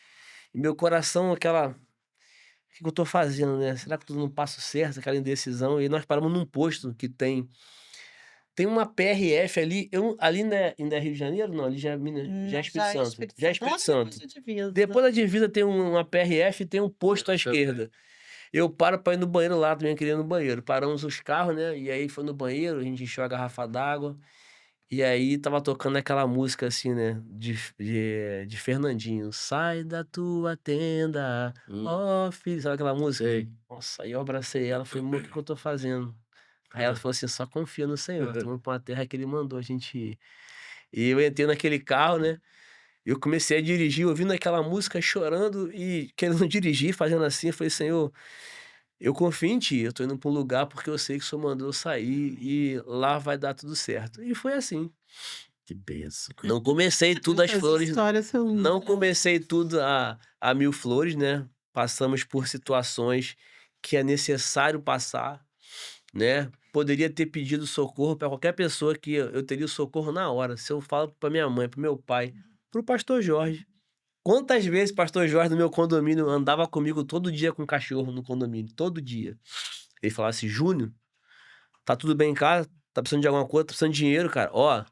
E meu coração, aquela... O que eu tô fazendo, né? Será que eu tô no passo certo, aquela indecisão? E nós paramos num posto que tem uma PRF ali, ali ainda é Rio de Janeiro? Não, ali já é Minas, já é Espírito Santo. Já é Espírito Santo. Depois da divisa tem uma PRF e tem um posto à esquerda. Eu paro pra ir no banheiro lá, também queria ir no banheiro. Paramos os carros, né? E aí foi no banheiro, a gente encheu a garrafa d'água. E aí tava tocando aquela música assim, né? De Fernandinho. Sai da tua tenda, ó filho. Sabe aquela música? Sei. Nossa, aí eu abracei ela, falei, amor, o que que eu tô fazendo? Aí ela falou assim, só confia no Senhor, estamos pra uma terra que Ele mandou a gente ir. E eu entrei naquele carro, né? Eu comecei a dirigir, ouvindo aquela música, chorando e querendo dirigir, fazendo assim. Eu falei, Senhor, eu confio em Ti, eu tô indo pra um lugar porque eu sei que o Senhor mandou eu sair e lá vai dar tudo certo. E foi assim. Que benção. Não comecei tudo às Essas flores, histórias são não comecei tudo a mil flores, né? Passamos por situações que é necessário passar, né? Poderia ter pedido socorro para qualquer pessoa que eu teria o socorro na hora. Se eu falo para minha mãe, para meu pai, para o pastor Jorge. Quantas vezes o pastor Jorge no meu condomínio andava comigo todo dia com cachorro no condomínio, todo dia. Ele falava assim, Júnior, tá tudo bem em casa? Tá precisando de alguma coisa? Tá precisando de dinheiro, cara? Ó,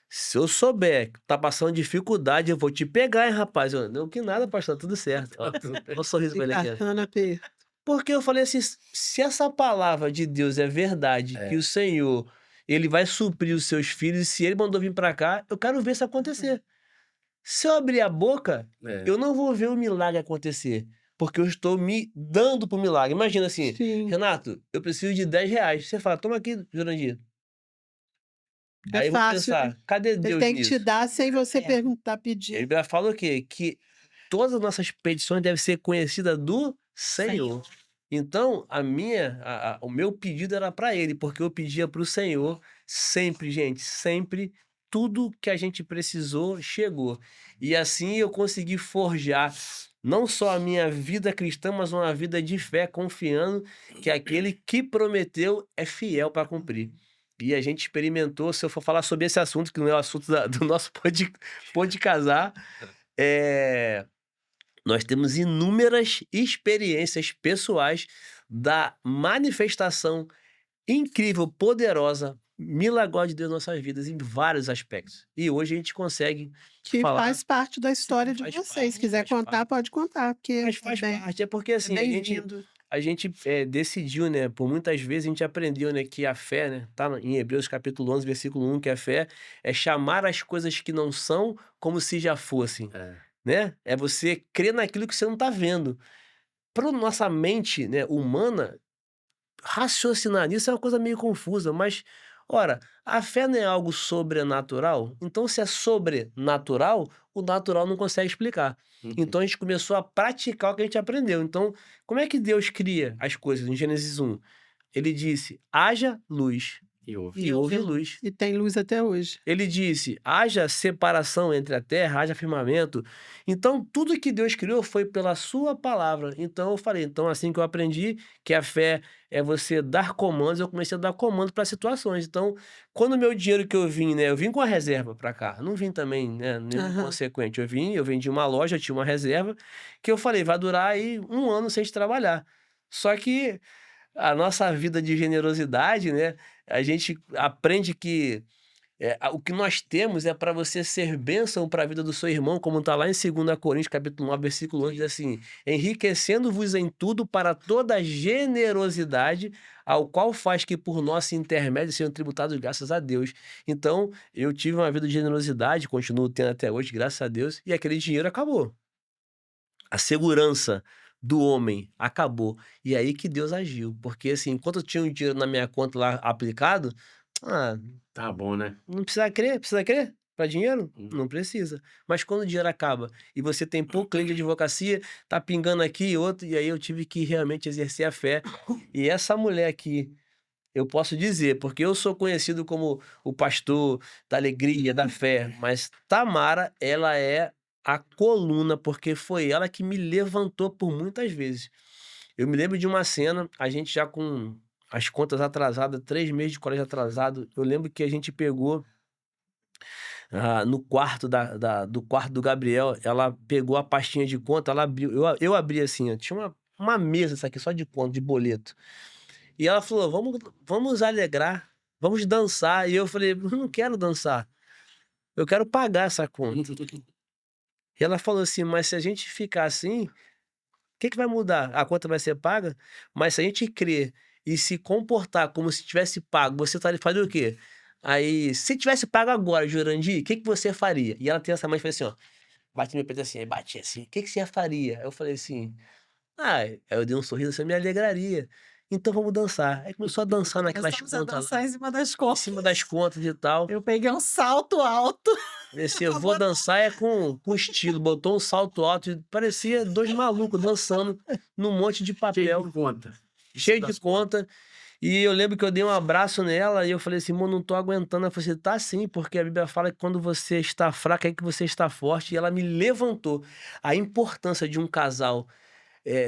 se eu souber que tá passando dificuldade, eu vou te pegar, hein, rapaz? Eu, não, que nada, pastor, tá tudo certo. Ó, olha o sorriso pra ele aqui. Bacana, Pedro. Porque eu falei assim, se essa palavra de Deus é verdade, que o Senhor, ele vai suprir os seus filhos, e se ele mandou vir pra cá, eu quero ver isso acontecer. Se eu abrir a boca, eu não vou ver o milagre acontecer, porque eu estou me dando pro milagre. Imagina assim, Sim. Renato, eu preciso de R$10. Você fala, toma aqui, Jurandir. É Aí eu vou fácil, pensar, cadê Ele Deus tem que te nisso? dar sem você perguntar, pedir. Ele já fala o quê? Que todas as nossas petições devem ser conhecidas do Senhor. Então, o meu pedido era para ele, porque eu pedia para o Senhor sempre, gente, sempre, tudo que a gente precisou chegou. E assim eu consegui forjar não só a minha vida cristã, mas uma vida de fé, confiando que aquele que prometeu é fiel para cumprir. E a gente experimentou, se eu for falar sobre esse assunto, que não é o assunto do nosso Pode Casar, nós temos inúmeras experiências pessoais da manifestação incrível, poderosa, milagrosa de Deus nas nossas vidas em vários aspectos. E hoje a gente consegue Que falar. faz parte da história de Faz vocês. parte, Se quiser faz contar, parte. pode contar, porque Mas faz parte, é porque assim, a gente bem-vindo. decidiu, né, por muitas vezes a gente aprendeu, né, que a fé, né, tá em Hebreus capítulo 11, versículo 1, que a fé é chamar as coisas que não são como se já fossem, né? É você crer naquilo que você não tá vendo. Para nossa mente, né, humana, raciocinar nisso é uma coisa meio confusa, mas, ora, a fé não é algo sobrenatural? Então, se é sobrenatural, o natural não consegue explicar. Então, a gente começou a praticar o que a gente aprendeu. Então, como é que Deus cria as coisas? Em Gênesis 1, ele disse, haja luz. E E houve luz. E tem luz até hoje. Ele disse, haja separação entre a terra, haja firmamento. Então, tudo que Deus criou foi pela sua palavra. Então, eu falei, então assim que eu aprendi que a fé é você dar comandos, eu comecei a dar comando para situações. Então, quando o meu dinheiro que eu vim, né, eu vim com a reserva para cá. Não vim também, né, nenhum consequente. Eu vendi uma loja, eu tinha uma reserva, que eu falei, vai durar aí 1 ano sem trabalhar. Só que a nossa vida de generosidade, né, a gente aprende que O que nós temos é para você ser bênção para a vida do seu irmão, como está lá em 2 Coríntios, capítulo 9, versículo 11, diz assim: enriquecendo-vos em tudo para toda generosidade, ao qual faz que por nosso intermédio sejam tributados graças a Deus. Então, eu tive uma vida de generosidade, continuo tendo até hoje, graças a Deus, e aquele dinheiro acabou. A segurança do homem acabou. E aí que Deus agiu. Porque, assim, enquanto eu tinha um dinheiro na minha conta lá aplicado, Tá bom, né? não precisa crer. Precisa crer para dinheiro? Não precisa. Mas quando o dinheiro acaba e você tem pouco cliente de advocacia, tá pingando aqui e outro, e aí eu tive que realmente exercer a fé. E essa mulher aqui, eu posso dizer, porque eu sou conhecido como o pastor da alegria, da fé, mas Tamara, ela é a coluna, porque foi ela que me levantou por muitas vezes. Eu me lembro de uma cena, a gente já com as contas atrasadas, 3 meses de colégio atrasado, eu lembro que a gente pegou no quarto do quarto do Gabriel, ela pegou a pastinha de conta, ela abriu, eu abri assim, ó, tinha uma mesa, isso aqui, só de conta, de boleto. E ela falou: vamos alegrar, vamos dançar. E eu falei: eu não quero dançar, eu quero pagar essa conta. E ela falou assim: mas se a gente ficar assim, o que vai mudar? A conta vai ser paga, mas se a gente crer e se comportar como se tivesse pago, você faria o quê? Aí, se tivesse pago agora, Jurandir, o que você faria? E ela tem essa mãe e falou assim, ó, bate no meu peito assim, aí bate assim, o que você faria? Aí eu falei assim, aí eu dei um sorriso assim, eu me alegraria. Então vamos dançar. Aí começou a dançar naquelas Começamos a contas lá, dançar em cima das em contas. cima das contas e tal. Eu peguei um salto alto. Falei assim, eu vou dançar com estilo. Botou um salto alto e parecia 2 malucos dançando num monte de Cheio papel, de conta. cheio de das conta. E eu lembro que eu dei um abraço nela e eu falei assim, não tô aguentando. Ela falou assim, tá sim, porque a Bíblia fala que quando você está fraco é que você está forte. E ela me levantou. A importância de um casal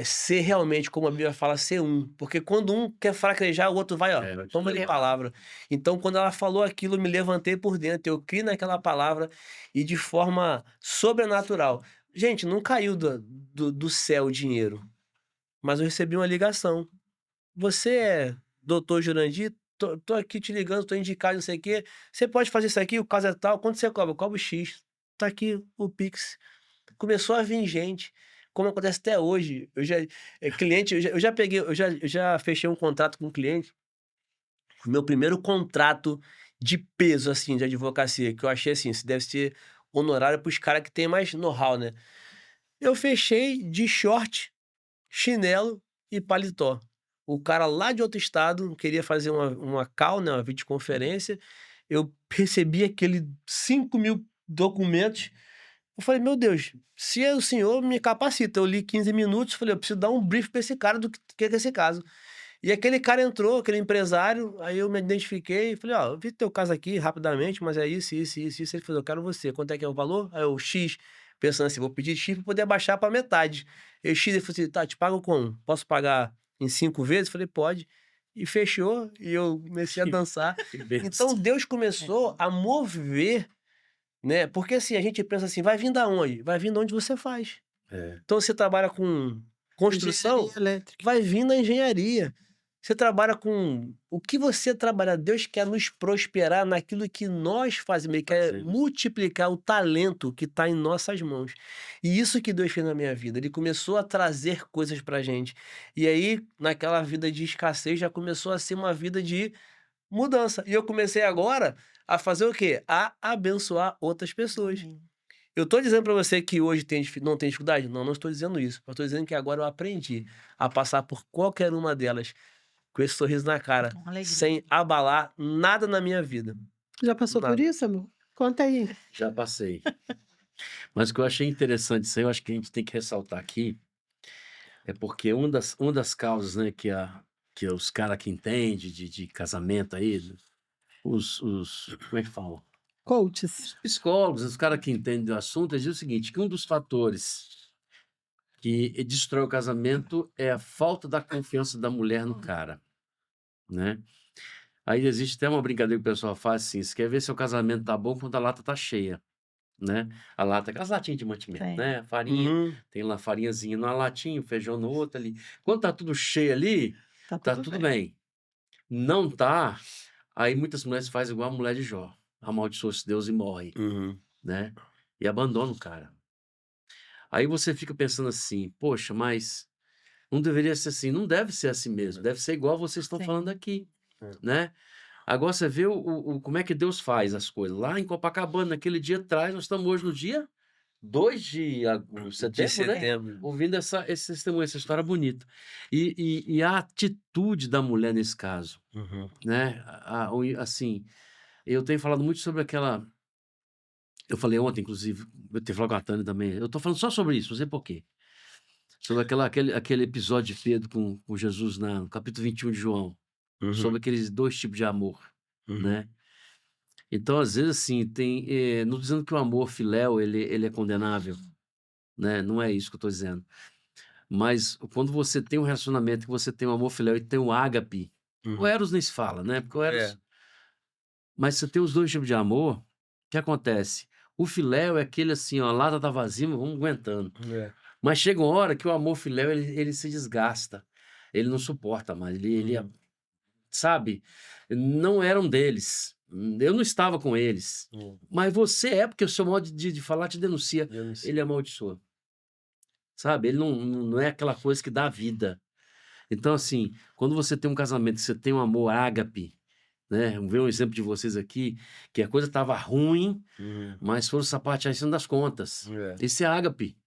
ser realmente, como a Bíblia fala, ser um. Porque quando um quer fraquejar, o outro vai, ó, vai te toma de levar. palavra. Então, quando ela falou aquilo, eu me levantei por dentro. Eu criei naquela palavra e de forma sobrenatural. Gente, não caiu do céu o dinheiro, mas eu recebi uma ligação. Você é doutor Jurandir? Tô aqui te ligando, tô indicado, não sei o quê. Você pode fazer isso aqui, o caso é tal. Quanto você cobra? Eu cobro X. Tá aqui o Pix. Começou a vir gente, como acontece até hoje. Cliente, eu já fechei um contrato com um cliente. O meu primeiro contrato de peso, assim, de advocacia, que eu achei assim, se deve ser honorário para os caras que tem mais know-how, né? Eu fechei de short, chinelo e paletó. O cara lá de outro estado queria fazer uma call, né, uma videoconferência. Eu recebi aquele 5.000 documentos. Eu falei, meu Deus, se o senhor me capacita, eu li 15 minutos, falei, eu preciso dar um brief para esse cara do que é esse caso. E aquele cara entrou, aquele empresário, aí eu me identifiquei, falei, ó, eu vi teu caso aqui rapidamente, mas é isso, isso, isso, isso. Ele falou, eu quero você, quanto é que é o valor? Aí eu, X, pensando assim, vou pedir X para poder abaixar para metade. Eu, X, ele falou assim, tá, te pago como? Posso pagar em 5 vezes? Falei, pode. E fechou, e eu comecei a dançar. Que bênção. Então Deus começou a mover, né? Porque assim, a gente pensa assim, vai vir da onde? Vai vir de onde você faz. Então você trabalha com construção, Engenharia elétrica. vai vir na engenharia. Você trabalha com o que você trabalha, Deus quer nos prosperar naquilo que nós fazemos, Ele quer Fazemos. multiplicar o talento que está em nossas mãos. E isso que Deus fez na minha vida, Ele começou a trazer coisas pra gente. E aí, naquela vida de escassez, já começou a ser uma vida de mudança. E eu comecei agora a fazer o quê? A abençoar outras pessoas. Amém. Eu tô dizendo pra você que hoje não tem dificuldade? Não estou dizendo isso. Eu tô dizendo que agora eu aprendi a passar por qualquer uma delas com esse sorriso na cara, Com alegria. sem abalar nada na minha vida. Já passou por Nada. isso, amor? Conta aí. Já passei. Mas o que eu achei interessante isso aí, eu acho que a gente tem que ressaltar aqui, é porque uma das causas, né, que os caras que entendem de casamento aí, como é que fala? Coaches. Psicólogos, os caras que entendem do assunto, eles dizem o seguinte, que um dos fatores que destrói o casamento é a falta da confiança da mulher no cara, né? Aí existe até uma brincadeira que o pessoal faz assim, você quer ver se o casamento tá bom quando a lata tá cheia, né? A lata, aquelas latinhas de mantimento, Sim. né? Farinha, Uhum. tem lá farinhazinha numa latinha, feijão no outro ali. Quando tá tudo cheio ali, Tá tá tudo tudo bem. bem. Não tá, aí muitas mulheres fazem igual a mulher de Jó. amaldiçoa esse Deus e morre, Uhum. né? E abandona o cara. Aí você fica pensando assim, poxa, mas não deveria ser assim. Não deve ser assim mesmo. Deve ser igual vocês estão falando Sim. aqui, É. né? Agora você vê como é que Deus faz as coisas. Lá em Copacabana, naquele dia atrás, nós estamos hoje no dia 2 de De setembro, né? setembro. Ouvindo esse testemunho, essa história bonita. E a atitude da mulher nesse caso, Uhum. né? Assim, eu tenho falado muito sobre aquela. Eu falei ontem, inclusive, eu tenho falado com a Tânia também. Eu estou falando só sobre isso, não sei por quê. Sobre aquele episódio de Pedro com Jesus no capítulo 21 de João. Uhum. Sobre aqueles 2 tipos de amor, Uhum. né? Então, às vezes, assim, não dizendo que o amor filéu ele é condenável, né? Não é isso que eu estou dizendo. Mas quando você tem um relacionamento, que você tem um amor filéu e tem o ágape, o Uhum. eros nem se fala, né? Porque o eros. É. Mas você tem os 2 tipos de amor, o que acontece? O filéu é aquele assim, ó, a lata tá vazia, mas vamos aguentando. É. Mas chega uma hora que o amor filéu ele se desgasta, ele não suporta mais, ele Uhum. sabe? Não eram deles, eu não estava com eles. Uhum. Mas você é, porque o seu modo de falar te denuncia. Eu não sei. Ele amaldiçoa, sabe? Ele não é aquela coisa que dá vida. Então, assim, quando você tem um casamento, você tem um amor ágape, né? Vamos ver um exemplo de vocês aqui, que a coisa estava ruim, Uhum. mas foram sapatear em cima das contas. É. Esse é ágape.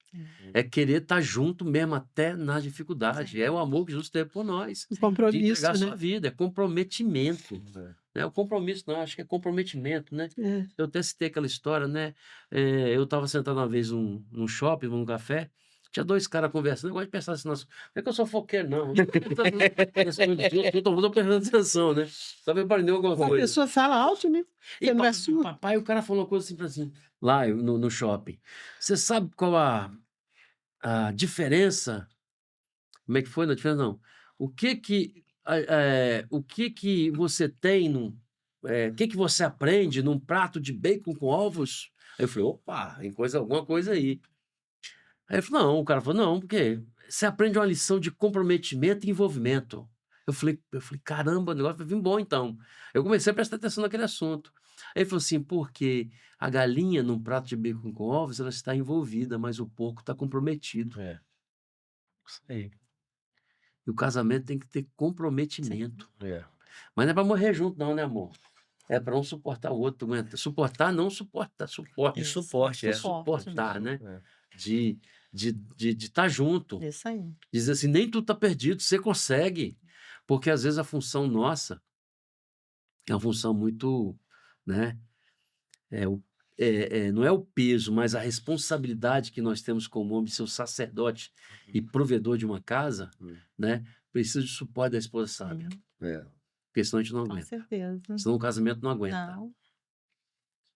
É. É querer estar junto mesmo até na dificuldade. Sim. É o amor que Jesus teve por nós. Um De compromisso, entregar a sua né? vida, é comprometimento. É. Não é o compromisso, não, acho que é comprometimento, né? É. Eu até citei aquela história, né? Eu estava sentado uma vez num shopping, num café, tinha 2 caras conversando, eu gosto de pensar assim, nossa, não é que eu sou foqueiro, não. Eu estou prestando atenção, né? Talvez aprendeu alguma A coisa. pessoa fala alto, né? E Você não é surdo. papai, o cara falou uma coisa assim pra assim, lá no shopping. Você sabe qual a diferença? Como é que foi? Não, diferença não. O que que você tem o que que você aprende num prato de bacon com ovos? Aí eu falei, opa, tem alguma coisa aí. Aí ele falou, não, o cara falou, não, porque você aprende uma lição de comprometimento e envolvimento. Eu falei, caramba, o negócio vai vir bom então. Eu comecei a prestar atenção naquele assunto. Aí ele falou assim, porque a galinha num prato de bacon com ovos, ela está envolvida, mas o porco está comprometido. É. Isso aí. E o casamento tem que ter comprometimento. É. Mas não é para morrer junto, não, né, amor? É para um suportar o outro. Suportar, não suportar, suporte. E Isso. suporte, é. Suportar, né? É. De estar junto. Isso aí. Dizer assim, nem tudo está perdido, você consegue. Porque às vezes a função nossa é uma função muito, né? Não é o peso, mas a responsabilidade que nós temos como homem de ser o sacerdote e provedor de uma casa, né? Precisa de suporte da esposa sábia. Sim, É. Porque senão a gente não com aguenta. certeza. Senão o casamento não aguenta. Não.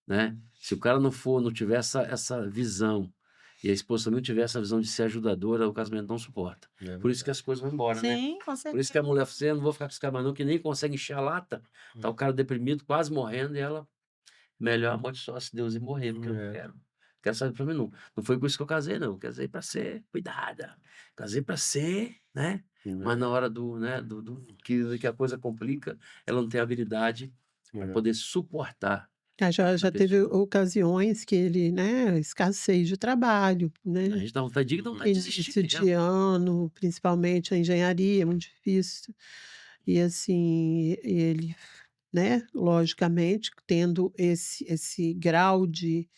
Né? Se o cara não tiver essa visão e a esposa também não tiver essa visão de ser ajudadora, o casamento não suporta. É Por isso que as coisas vão embora, né? Sim, com Por certeza. isso que a mulher fala assim, eu não vou ficar com esse cara mais não, que nem consegue encher a lata. Tá o cara deprimido, quase morrendo, e ela, melhor amaldiçoar se Deus e morrer, porque eu não quero saber pra mim não. Não foi por isso que eu casei, não. Eu casei pra ser cuidada. Casei pra ser, né? Mas na hora que a coisa complica, ela não tem habilidade para poder suportar. Já teve ocasiões que ele, né, escassez de trabalho, A né? gente dá vontade de desistir Início mesmo. de ano, principalmente a engenharia, é muito difícil. E assim, ele, né, logicamente, tendo esse grau de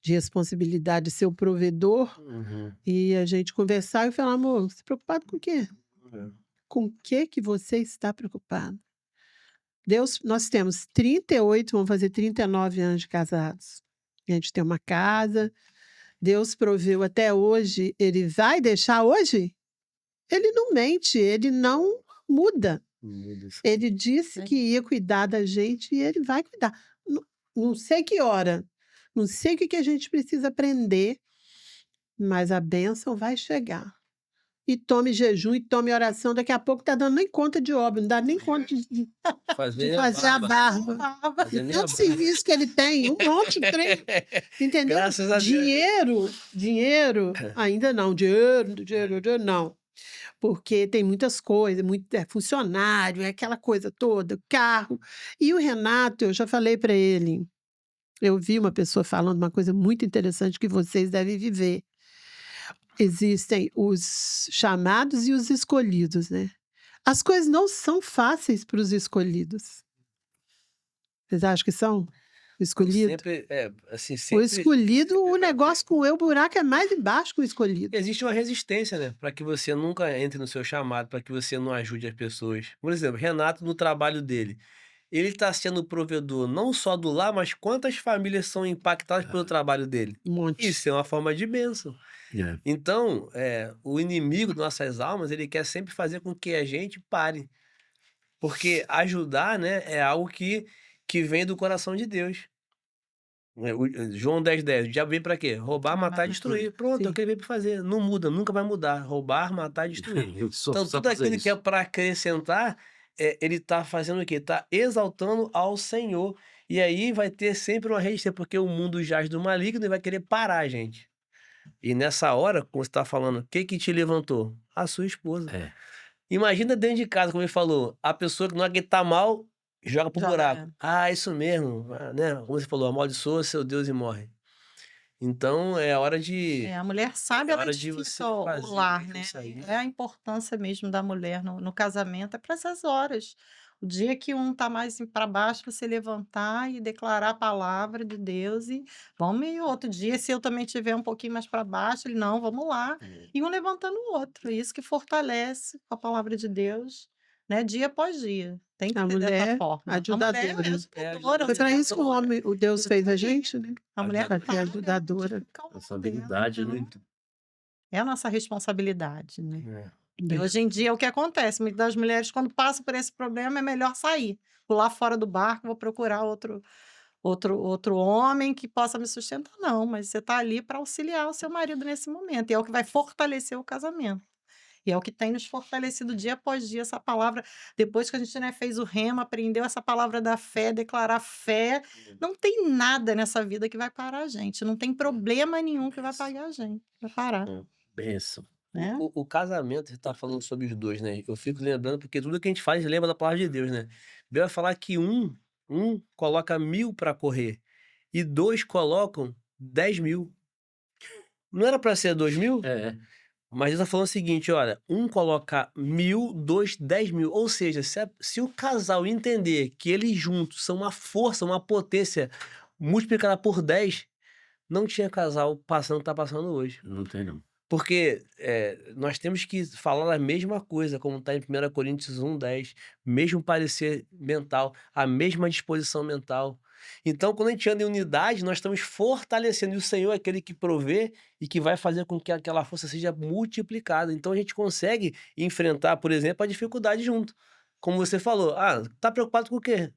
responsabilidade de ser o provedor, Uhum. e a gente conversar e falar: "Amor, você está preocupado com o quê? É. Com o que você está preocupado?" Nós temos 38, vamos fazer 39 anos de casados. A gente tem uma casa, Deus proveu até hoje, ele vai deixar hoje? Ele não mente, ele não muda. Muda isso. Ele disse que ia cuidar da gente e ele vai cuidar. Não sei que hora, não sei o que a gente precisa aprender, mas a bênção vai chegar. E tome jejum e tome oração, daqui a pouco tá dando nem conta de obra, não dá nem conta de Fazer fazer a barba. Fazer nem a Tanto serviço que ele tem, um monte de trem, entendeu? Graças a Deus. Dinheiro, ainda não, dinheiro não. Porque tem muitas coisas, funcionário, é aquela coisa toda, carro. E o Renato, eu já falei para ele, Eu vi uma pessoa falando uma coisa muito interessante que vocês devem viver. Existem os chamados e os escolhidos, né? As coisas não são fáceis para os escolhidos. Vocês acham que são? O Não, escolhido? sempre, assim, O sempre escolhido, o vai ter. negócio com o buraco é mais embaixo que o escolhido. Existe uma resistência, né? Para que você nunca entre no seu chamado, para que você não ajude as pessoas. Por exemplo, Renato, no trabalho dele, ele está sendo provedor não só do lar, mas quantas famílias são impactadas pelo trabalho dele? Um monte. Isso é uma forma de bênção. É. Então, o inimigo de nossas almas, ele quer sempre fazer com que a gente pare. Porque ajudar, né, é algo que vem do coração de Deus. João 10:10, o diabo vem para quê? Roubar, matar e destruir. Pronto, é o Sim. que ele veio para fazer. Não muda, nunca vai mudar. Roubar, matar e destruir. Eu só Então, só tudo fazer aquilo que é isso. para acrescentar, ele tá fazendo o quê? Tá exaltando ao Senhor. E aí vai ter sempre uma resistência, porque o mundo jaz do maligno e vai querer parar, gente. E nessa hora, como você tá falando, o que que te levantou? A sua esposa. É. Imagina dentro de casa, como ele falou, a pessoa que não aguenta mal, joga pro Joga, buraco. Ah, isso mesmo, né? Como você falou, amaldiçoa seu Deus e morre. Então é hora de A mulher sabe, é ela hora de você edifica o fazer lar, né? isso aí. É a importância mesmo da mulher no casamento, é para essas horas. O dia que um tá mais para baixo, você levantar e declarar a palavra de Deus e vamos e outro dia, se eu também tiver um pouquinho mais para baixo, ele não, vamos lá. E um levantando o outro. É isso que fortalece a palavra de Deus, né? Dia após dia. Tem que A ser dessa mulher forma. A mulher ajudadora. é É ajudadora, Foi para isso que o ajudadora. homem, o Deus fez a gente, né? a mulher Para ser para ajudadora. edificar o lar Essa dela. habilidade, né? Então, é a nossa responsabilidade, né? É. E hoje em dia é o que acontece, muitas das mulheres quando passam por esse problema é melhor sair, pular fora do barco, vou procurar outro homem que possa me sustentar. Não, mas você está ali para auxiliar o seu marido nesse momento, e é o que vai fortalecer o casamento. E é o que tem nos fortalecido dia após dia essa palavra, depois que a gente, né, fez o rema, aprendeu essa palavra da fé, declarar fé, não tem nada nessa vida que vai parar a gente, não tem problema nenhum que vai parar a gente, vai parar, Bênção. né? O casamento, você tá falando sobre os dois, né? Eu fico lembrando, porque tudo que a gente faz lembra da palavra de Deus, né? Deus vai falar que um coloca 1.000 para correr e 2 colocam 10.000. Não era para ser 2.000? É. Mas Deus tá falando o seguinte, olha, um coloca 1.000, 2, 10.000. Ou seja, se o casal entender que eles juntos são uma força, uma potência multiplicada por 10, não tinha casal passando o que tá passando hoje. Não tem, não. Porque nós temos que falar a mesma coisa, como está em 1 Coríntios 1:10, mesmo parecer mental, a mesma disposição mental. Então, quando a gente anda em unidade, nós estamos fortalecendo, e o Senhor é aquele que provê e que vai fazer com que aquela força seja multiplicada. Então, a gente consegue enfrentar, por exemplo, a dificuldade junto. Como você falou, tá preocupado com o quê?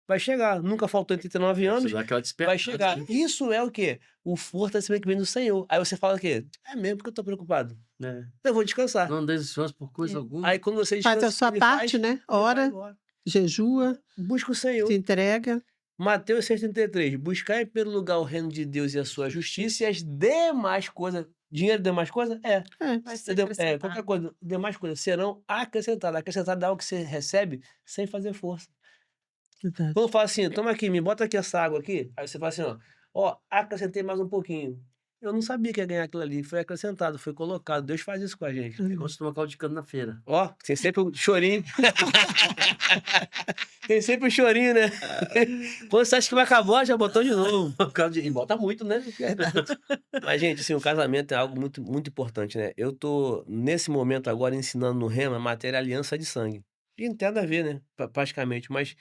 Vai chegar, nunca faltou 89 Você anos, dá aquela vai despertada, chegar. né? Isso é o quê? O fortalecimento que vem do Senhor. Aí você fala o quê? É mesmo que eu tô preocupado. É. Eu vou descansar. Não andeis ansiosos por coisa É. alguma. Aí quando você Faz descansa, a o que sua ele parte, faz? né? Ele vai Ora, embora. jejua, Busca o Senhor. se entrega. Mateus 6,33. Buscar em primeiro lugar o reino de Deus e a sua justiça, e as demais coisas. Dinheiro, demais coisas? É, Vai ser Qualquer acrescentado. coisa, demais coisas serão acrescentadas. Acrescentado é algo que você recebe sem fazer força. verdade. Quando eu falo assim, toma aqui, me bota aqui essa água aqui. Aí você fala assim, ó, acrescentei mais um pouquinho. Eu não sabia que ia ganhar aquilo ali. Foi acrescentado, foi colocado. Deus faz isso com a gente. Eu gosto de tomar caldo de cana na feira. Ó, tem sempre o chorinho. Tem sempre o chorinho, né? Quando você acha que vai acabar, já botou de novo. E bota muito, né? Mas, gente, assim, o casamento é algo muito, muito importante, né? Eu tô, nesse momento agora, ensinando no Rema a matéria aliança de sangue. E não tem nada a ver, né? Praticamente. Mas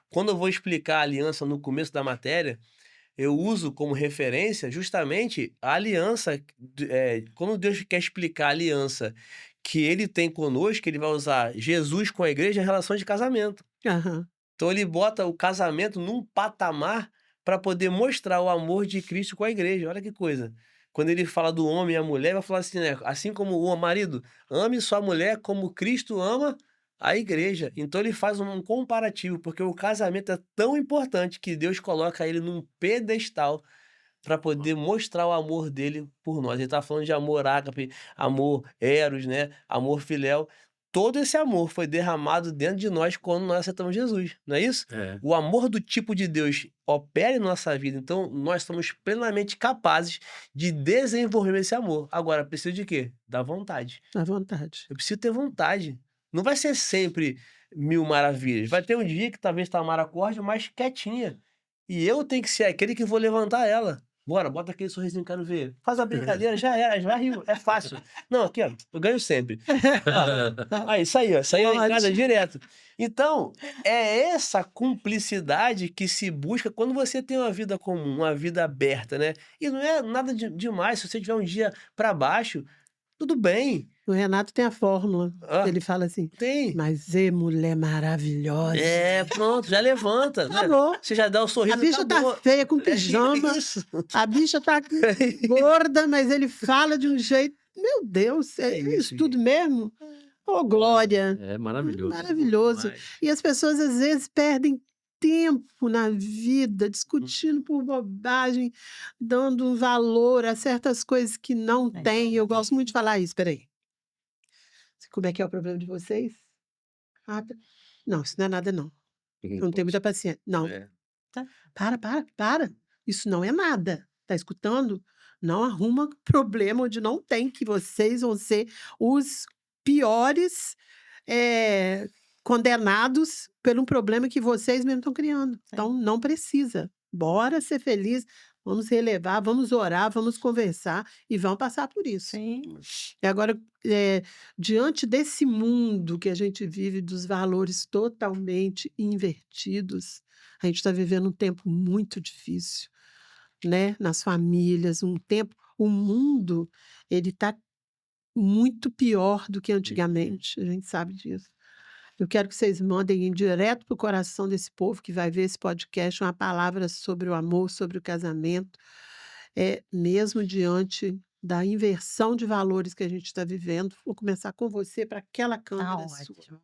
quando eu vou explicar a aliança no começo da matéria, eu uso como referência justamente a aliança. Quando Deus quer explicar a aliança que ele tem conosco, ele vai usar Jesus com a igreja em relação de casamento. Aham. Então ele bota o casamento num patamar para poder mostrar o amor de Cristo com a igreja. Olha que coisa. Quando ele fala do homem e a mulher, vai falar assim, né? Assim como o marido ame sua mulher como Cristo ama a igreja. Então ele faz um comparativo, porque o casamento é tão importante que Deus coloca ele num pedestal para poder mostrar o amor dele por nós. Ele está falando de amor ágape, amor eros, né? Amor filéu. todo esse amor foi derramado dentro de nós quando nós aceitamos Jesus, não é isso? É. O amor do tipo de Deus opera em nossa vida, então nós somos plenamente capazes de desenvolver esse amor. Agora, preciso de quê? Da vontade. À vontade. Eu preciso ter vontade. Não vai ser sempre mil maravilhas. Vai ter um dia que talvez Tamara acorde mais quietinha. E eu tenho que ser aquele que vou levantar ela. Bora, bota aquele sorrisinho, quero ver. Faz a brincadeira, já era, já riu, é fácil. Não, aqui, ó, eu ganho sempre. Aí, isso aí, ó, isso aí é em casa Pode. direto. Então, é essa cumplicidade que se busca quando você tem uma vida comum, uma vida aberta, né? E não é nada demais, se você tiver um dia pra baixo, tudo bem. O Renato tem a fórmula. Ah, Ele fala assim: tem. mas mulher maravilhosa. É, pronto, já levanta, né? Acabou. Você já dá o A sorriso, bicha tá acabou. feia com É pijama. isso. A bicha tá gorda, mas ele fala de um jeito. Meu Deus, É é isso, isso tudo gente. mesmo? Ô, glória! É maravilhoso. Maravilhoso. Demais. E as pessoas às vezes perdem tempo na vida discutindo por bobagem, dando um valor a certas coisas que não É. têm. Eu gosto muito de falar isso. Peraí. Como é que é o problema de vocês? Ah, não, isso não é nada, não. Eu não tenho muita paciência. Não, É. para. Isso não é nada. Tá escutando? Não arruma problema onde não tem, que vocês vão ser os piores condenados por um problema que vocês mesmos estão criando. Então, não precisa. Bora ser feliz, vamos relevar, vamos orar, vamos conversar e vamos passar por isso. Sim. E agora, diante desse mundo que a gente vive, dos valores totalmente invertidos, a gente está vivendo um tempo muito difícil, né? Nas famílias, o mundo, ele está muito pior do que antigamente, a gente sabe disso. Eu quero que vocês mandem direto para o coração desse povo que vai ver esse podcast uma palavra sobre o amor, sobre o casamento, mesmo diante da inversão de valores que a gente está vivendo. Vou começar com você para aquela Tá câmera sua. ótimo.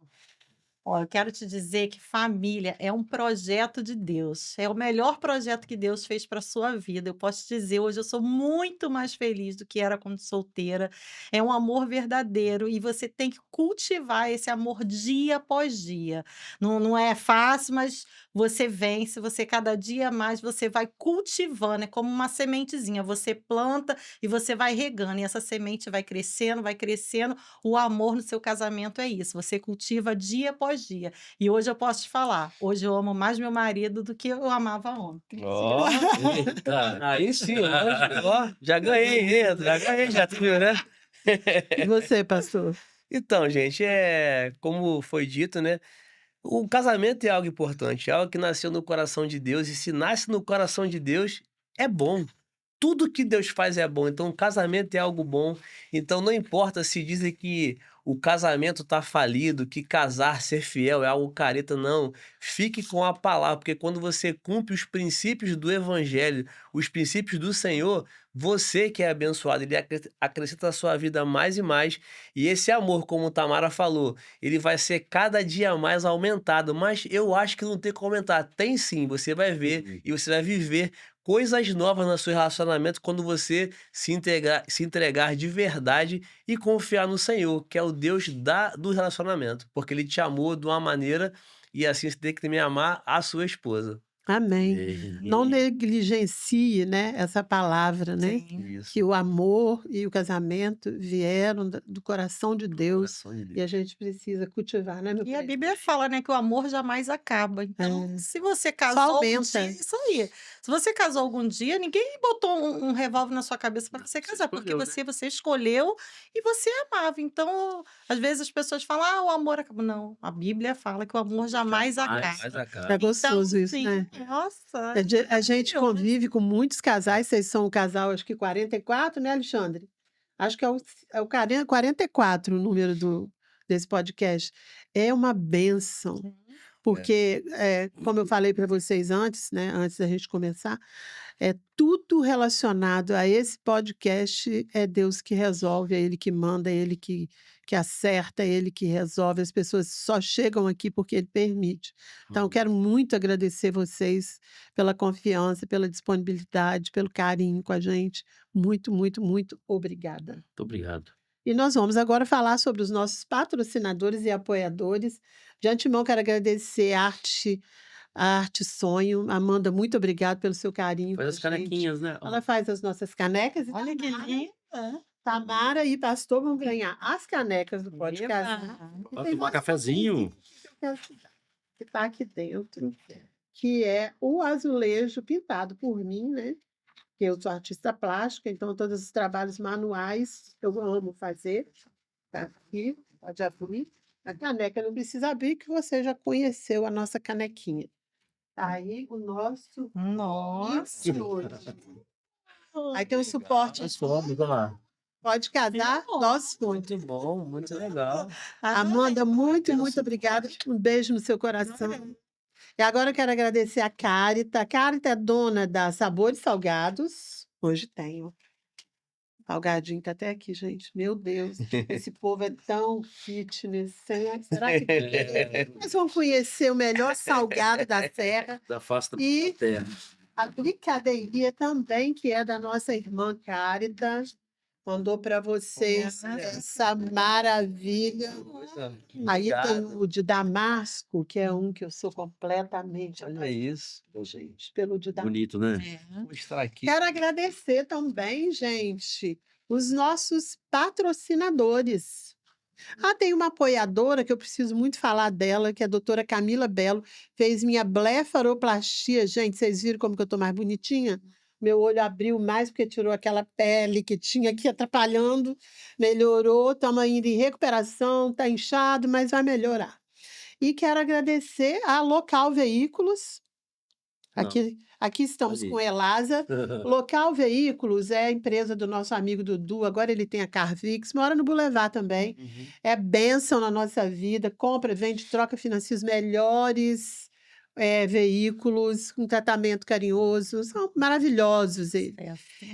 Ó, eu quero te dizer que família é um projeto de Deus. É o melhor projeto que Deus fez para sua vida. Eu posso te dizer, hoje eu sou muito mais feliz do que era quando solteira. É um amor verdadeiro e você tem que cultivar esse amor dia após dia. Não é fácil, mas você vence, você cada dia mais você vai cultivando, é como uma sementezinha. Você planta e você vai regando, e essa semente vai crescendo, vai crescendo. O amor no seu casamento é isso, você cultiva dia após dia. E hoje eu posso te falar, hoje eu amo mais meu marido do que eu amava ontem. Ó, Eita. aí sim, ó, já ganhei, já, tu viu, né? E você, pastor? Então, gente, como foi dito, né? O casamento é algo importante, é algo que nasceu no coração de Deus, e se nasce no coração de Deus, é bom. Tudo que Deus faz é bom, então o casamento é algo bom. Então não importa se dizem que o casamento está falido, que casar, ser fiel é algo careta, não. Fique com a palavra, porque quando você cumpre os princípios do evangelho, os princípios do Senhor, você que é abençoado, ele acrescenta a sua vida mais e mais. E esse amor, como Tamara falou, ele vai ser cada dia mais aumentado. Mas eu acho que não tem como aumentar. Tem sim, você vai ver e você vai viver coisas novas no seu relacionamento quando você se entregar de verdade e confiar no Senhor, que é o Deus do relacionamento, porque Ele te amou de uma maneira e assim você tem que também amar a sua esposa. Amém. Não negligencie, né, essa palavra, né? Sim. Isso. Que o amor e o casamento vieram do coração de Deus Coração de e Deus. a gente precisa cultivar, né, meu E a bem? Bíblia fala, né, que o amor jamais acaba. Então, se você Só casou algum aumenta. dia, isso aí. Se você casou algum dia, ninguém botou um revólver na sua cabeça para você Você casar, porque escolheu, né? você escolheu e você amava. Então, às vezes as pessoas falam, ah, o amor acaba. Não, a Bíblia fala que o amor jamais acaba. Mas acaba. É Então, gostoso isso, sim, né? nossa, A gente maravilhoso. convive com muitos casais, vocês são um casal, acho que 44, né, Alexandre? Acho que é o 44 o número desse podcast. É uma bênção, Sim. porque, como eu falei para vocês antes, né, antes da gente começar, tudo relacionado a esse podcast é Deus que resolve, é Ele que manda, é Ele que acerta, é Ele que resolve. As pessoas só chegam aqui porque Ele permite. Então, eu quero muito agradecer vocês pela confiança, pela disponibilidade, pelo carinho com a gente. Muito, muito, muito obrigada. Muito obrigado. E nós vamos agora falar sobre os nossos patrocinadores e apoiadores. De antemão, quero agradecer a Arte Sonho. Amanda, muito obrigada pelo seu carinho Faz com as a gente. canequinhas, né? Ela faz as nossas canecas. E Olha que linda. Tamara e Pastor vão ganhar as canecas do Pode Eba. Casar. E Vai tem tomar mais cafezinho. que eu quero te dar, que está aqui dentro, que é o azulejo pintado por mim, né? Que eu sou artista plástica, então todos os trabalhos manuais eu amo fazer. Tá aqui, pode abrir. A caneca não precisa abrir, que você já conheceu a nossa canequinha. Tá aí o nosso Nossa. estojo. Aí tem o suporte. As fotos, olha lá. Pode casar, nós fontes. Muito bom, muito legal. Amanda, muito obrigada. Um beijo no seu coração. E agora eu quero agradecer a Carita. A Carita é dona da Sabores Salgados. Hoje tenho. Salgadinho tá até aqui, gente. Meu Deus, esse povo é tão fitness. Será que vocês vão conhecer o melhor salgado da Serra? Da face da E terra. a brincadeirinha também, que é da nossa irmã Carita. Mandou para vocês essa maravilha. Aí tem o de Damasco, que é um que eu sou completamente Olha isso. gente, pelo de Damasco. Bonito, né? Vou mostrar aqui. Quero agradecer também, gente, os nossos patrocinadores. Tem uma apoiadora que eu preciso muito falar dela, que é a doutora Camila Belo, fez minha blefaroplastia. Gente, vocês viram como que eu tô mais bonitinha? Meu olho abriu mais porque tirou aquela pele que tinha aqui atrapalhando, melhorou, estamos indo em recuperação, está inchado, mas vai melhorar. E quero agradecer a Local Veículos. Aqui estamos Ali. com Elasa. Local Veículos é a empresa do nosso amigo Dudu, agora ele tem a Carvix, mora no Boulevard também. É bênção na nossa vida, compra, vende, troca, financia os melhores veículos, com tratamento carinhoso, são maravilhosos eles.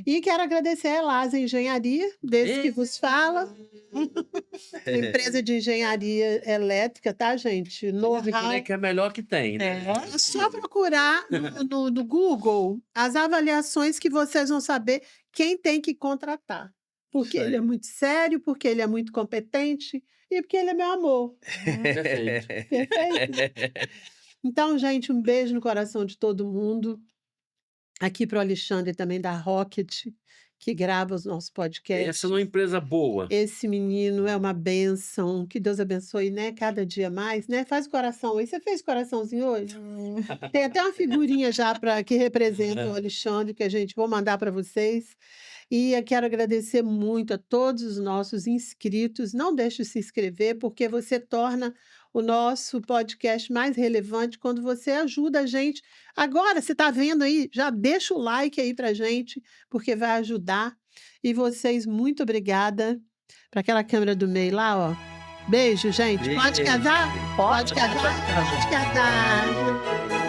E quero agradecer a Elasa Engenharia, desse que vos fala. Empresa de engenharia elétrica, tá, gente? Know-how. Que é melhor que tem, né? É só procurar no Google as avaliações que vocês vão saber quem tem que contratar. Porque Isso aí. ele é muito sério, porque ele é muito competente e porque ele é meu amor. Perfeito. Perfeito? Então, gente, um beijo no coração de todo mundo. Aqui para o Alexandre também da Rocket, que grava os nossos podcasts. Essa é uma empresa boa. Esse menino é uma bênção. Que Deus abençoe, né? Cada dia mais, né? Faz o coração aí. Você fez coraçãozinho hoje? Tem até uma figurinha já que representa o Alexandre, que a gente vou mandar para vocês. E eu quero agradecer muito a todos os nossos inscritos. Não deixe de se inscrever, porque você torna o nosso podcast mais relevante quando você ajuda a gente. Agora, você está vendo aí? Já deixa o like aí para gente, porque vai ajudar. E vocês, muito obrigada. Para aquela câmera do meio lá, ó. Beijo, gente. Pode Beijo. casar? Pode casar? Pode casar.